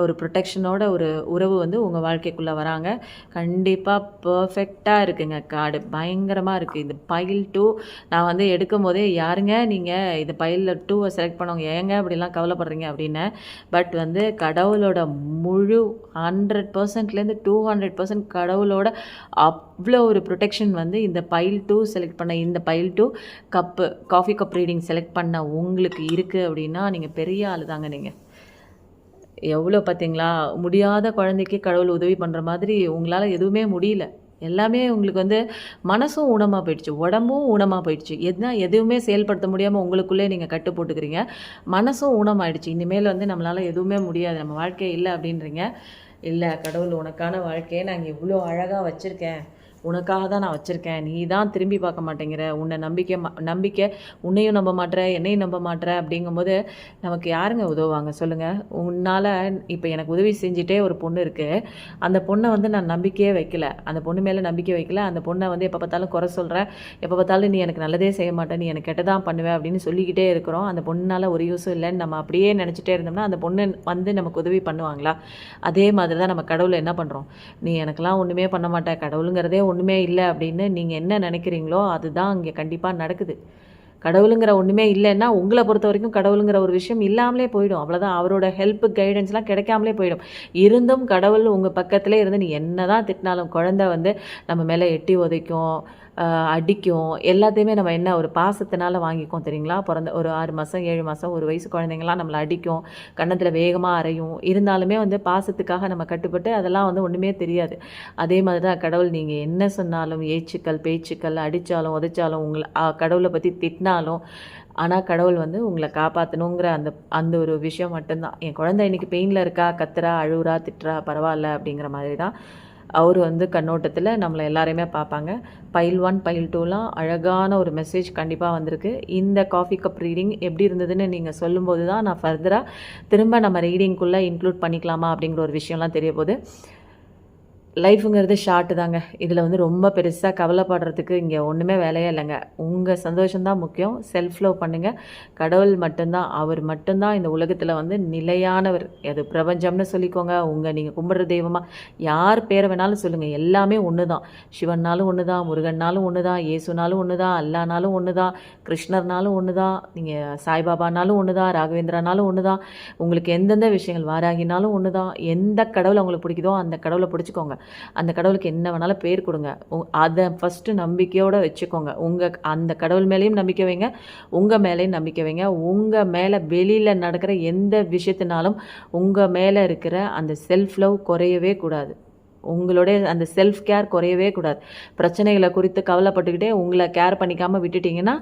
ஒரு ப்ரொடெக்ஷனோட ஒரு உறவு வந்து உங்கள் வாழ்க்கைக்குள்ளே வராங்க. கண்டிப்பாக பர்ஃபெக்டாக இருக்குங்க. கார்டு பயங்கரமாக இருக்குது. இது பைல் 2 நான் வந்து எடுக்கும் போதே யாருங்க நீங்கள் இது பைலில் 2 செலக்ட் பண்ணவங்க ஏங்க அப்படிலாம் கவலைப்படுறீங்க அப்படின்னு. பட் வந்து கடவுளோட முழு 100%லேருந்து 200% கடவுளோட அவ்வளோ ஒரு ப்ரொடெக்ஷன் வந்து இந்த பைல் 2 செலக்ட் பண்ண, இந்த file 2 coffee cup reading select பண்ண உங்களுக்கு இருக்குது அப்படின்னா நீங்கள் பெரிய ஆள் தாங்க. நீங்கள் எவ்வளோ பார்த்தீங்களா, முடியாத குழந்தைக்கு கடவுள் உதவி பண்ணுற மாதிரி உங்களால் எதுவுமே முடியல. எல்லாமே உங்களுக்கு வந்து மனசும் ஊனமாக போயிடுச்சு, உடம்பும் ஊனமாக போயிடுச்சு. எதுவுமே செயல்படுத்த முடியாமல் உங்களுக்குள்ளே நீங்கள் கட்டு போட்டுக்கிறீங்க. மனசும் ஊனமாயிடுச்சு. இனிமேல் வந்து நம்மளால் எதுவுமே முடியாது, நம்ம வாழ்க்கை இல்லை அப்படின்றீங்க. இல்லை, கடவுள் உனக்கான வாழ்க்கையை நான் இவ்வளோ அழகாக வச்சுருக்கேன், உனக்காக தான் நான் வச்சுருக்கேன், நீ தான் திரும்பி பார்க்க மாட்டேங்கிற, உன்னை நம்பிக்கை உன்னையும் நம்ப மாட்டேற, என்னையும் நம்ப மாட்டேற அப்படிங்கும்போது நமக்கு யாருங்க உதவுவாங்க சொல்லுங்கள்? உன்னால் இப்போ எனக்கு உதவி செஞ்சுட்டே ஒரு பொண்ணு இருக்குது. அந்த பொண்ணை வந்து நான் நம்பிக்கையே வைக்கல, அந்த பொண்ணு மேலே நம்பிக்கை வைக்கல. அந்த பொண்ணை வந்து எப்போ பார்த்தாலும் குறை சொல்கிறேன், எப்போ பார்த்தாலும் நீ எனக்கு நல்லதே செய்ய மாட்டேன், நீ எனக்கு கெட்டதான் பண்ணுவேன் அப்படின்னு சொல்லிக்கிட்டே இருக்கிறோம். அந்த பொண்ணுனால் ஒரு யூஸும் இல்லைன்னு நம்ம அப்படியே நினச்சிட்டே இருந்தோம்னா அந்த பொண்ணு வந்து நமக்கு உதவி பண்ணுவாங்களா? அதே மாதிரி தான் நம்ம கடவுளை என்ன பண்ணுறோம், நீ எனக்கெல்லாம் ஒன்றுமே பண்ண மாட்டேன், கடவுளுங்கிறதே ஒன்றுமே இல்லை அப்படின்னு நீங்கள் என்ன நினைக்கிறீங்களோ அதுதான் இங்கே கண்டிப்பாக நடக்குது. கடவுளுங்கிற ஒன்றுமே இல்லைன்னா உங்களை பொறுத்த வரைக்கும் கடவுளுங்கிற ஒரு விஷயம் இல்லாமலே போயிடும். அவ்வளோதான். அவரோட ஹெல்ப்பு கைடன்ஸ்லாம் கிடைக்காமலே போயிடும். இருந்தும் கடவுள் உங்கள் பக்கத்திலே இருந்து நீ என்ன தான் திட்டினாலும் குழந்தை வந்து நம்ம மேலே எட்டி உதைக்கும், அடிக்கும், எல்லாத்தையுமே நம்ம என்ன ஒரு பாசத்தினால வாங்கிக்கும் தெரியுங்களா? பிறந்த ஒரு 6 மாதம் 7 மாதம் 1 வயசு குழந்தைங்களாம் நம்மளை அடிக்கும், கன்னத்தில் வேகமாக அரையும். இருந்தாலுமே வந்து பாசத்துக்காக நம்ம கட்டுப்பட்டு அதெல்லாம் வந்து ஒன்றுமே தெரியாது. அதே மாதிரி தான் கடவுள். நீங்கள் என்ன சொன்னாலும், ஏச்சுக்கள் பேச்சுக்கள், அடித்தாலும் உதைச்சாலும், உங்களை கடவுளை பற்றி திட்டினாலும், ஆனால் கடவுள் வந்து உங்களை காப்பாற்றணுங்கிற அந்த ஒரு விஷயம் மட்டும்தான். என் குழந்தை இன்றைக்கி பெயினில் இருக்கா, கத்துறா, அழுவுறா, திட்டுறா, பரவாயில்ல அப்படிங்கிற மாதிரி தான் அவர் வந்து கண்ணோட்டத்தில் நம்மளை எல்லாரையுமே பார்ப்பாங்க. பைல் 1 பைல் 2லாம் அழகான ஒரு மெசேஜ் கண்டிப்பாக வந்திருக்கு. இந்த காஃபி கப் ரீடிங் எப்படி இருந்ததுன்னு நீங்கள் சொல்லும்போது தான் நான் ஃபர்தராக திரும்ப நம்ம ரீடிங்குள்ளே இன்க்ளூட் பண்ணிக்கலாமா அப்படிங்கிற ஒரு விஷயம்லாம் தெரிய போகுது. லைஃபுங்கிறது ஷார்ட்டு தாங்க. இதில் வந்து ரொம்ப பெருசாக கவலைப்படுறதுக்கு இங்கே ஒன்றுமே வேலையே இல்லைங்க. உங்கள் சந்தோஷம்தான் முக்கியம். செல்ஃப் லவ் பண்ணுங்கள். கடவுள் மட்டும்தான், அவர் மட்டும்தான் இந்த உலகத்தில் வந்து நிலையானவர். அது பிரபஞ்சம்னு சொல்லிக்கோங்க, நீங்கள் கும்பிட்ற தெய்வமாக யார் பேரை வேணாலும் சொல்லுங்கள், எல்லாமே ஒன்று தான். சிவன்னாலும் ஒன்று தான், முருகன்னாலும் ஒன்று தான், இயேசுனாலும் ஒன்று தான், அல்லானாலும் ஒன்று தான், கிருஷ்ணர்னாலும் ஒன்று தான், நீங்கள் சாய்பாபானாலும் ஒன்று தான், ராகவேந்திரனாலும் ஒன்று தான், உங்களுக்கு எந்தெந்த விஷயங்கள் வாராகினாலும் ஒன்று தான். எந்த கடவுளை உங்களுக்கு பிடிக்குதோ அந்த கடவுளை பிடிச்சிக்கோங்க. அந்த கடவுளுக்கு என்ன வேணாலும் பேர் கொடுங்க. அதை ஃபஸ்ட்டு நம்பிக்கையோடு வச்சுக்கோங்க. அந்த கடவுள் மேலேயும் நம்பிக்கை வைங்க, உங்கள் மேலேயும் நம்பிக்கை வைங்க. உங்கள் மேலே வெளியில் நடக்கிற எந்த விஷயத்தினாலும் உங்கள் மேலே இருக்கிற அந்த செல்ஃப் லவ் குறையவே கூடாது. உங்களுடைய அந்த செல்ஃப் கேர் குறையவே கூடாது. பிரச்சனைகளை குறித்து கவலைப்பட்டுக்கிட்டே உங்களை கேர் பண்ணிக்காமல் விட்டுட்டிங்கன்னா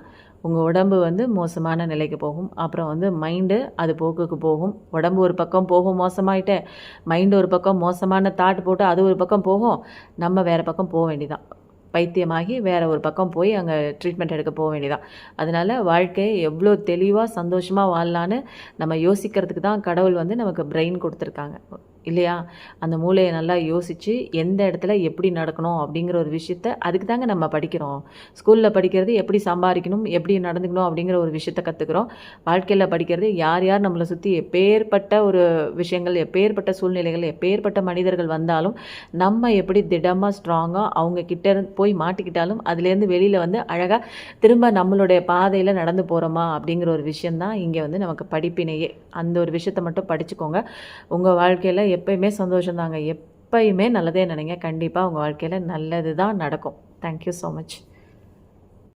உங்கள் உடம்பு வந்து மோசமான நிலைக்கு போகும். அப்புறம் வந்து மைண்டு அது போக்குக்கு போகும். உடம்பு ஒரு பக்கம் போகும் மோசமாயிட்டே, மைண்டு ஒரு பக்கம் மோசமான தாட் போட்டு அது ஒரு பக்கம் போகும். நம்ம வேறு பக்கம் போக வேண்டியதான். பைத்தியமாகி வேறு ஒரு பக்கம் போய் அங்கே ட்ரீட்மெண்ட் எடுக்க போக வேண்டியதான். அதனால் வாழ்க்கையை எவ்வளோ தெளிவாக சந்தோஷமாக வாழலான்னு நம்ம யோசிக்கிறதுக்கு தான் கடவுள் வந்து நமக்கு பிரெயின் கொடுத்துருக்காங்க இல்லையா? அந்த மூளையை நல்லா யோசித்து எந்த இடத்துல எப்படி நடக்கணும் அப்படிங்கிற ஒரு விஷயத்த அதுக்கு தாங்க நம்ம படிக்கிறோம். ஸ்கூலில் படிக்கிறது எப்படி சம்பாதிக்கணும், எப்படி நடந்துக்கணும் அப்படிங்கிற ஒரு விஷயத்த கற்றுக்குறோம். வாழ்க்கையில் படிக்கிறது யார் யார் நம்மளை சுற்றி எப்பேற்பட்ட ஒரு விஷயங்கள், எப்பேற்பட்ட சூழ்நிலைகள், எப்பேற்பட்ட மனிதர்கள் வந்தாலும் நம்ம எப்படி திடமாக ஸ்ட்ராங்காக அவங்க கிட்ட போய் மாட்டிக்கிட்டாலும் அதுலேருந்து வெளியில் வந்து அழகாக திரும்ப நம்மளுடைய பாதையில் நடந்து போகிறோமா அப்படிங்கிற ஒரு விஷயந்தான் இங்கே வந்து நமக்கு படிப்பினையே. அந்த ஒரு விஷயத்தை மட்டும் படிச்சுக்கோங்க. உங்கள் வாழ்க்கையில் எப்பயுமே சந்தோஷம் தாங்க. எப்பயுமே நல்லதே நினைங்க. கண்டிப்பாக உங்கள் வாழ்க்கையில் நல்லது தான் நடக்கும். Thank you so much.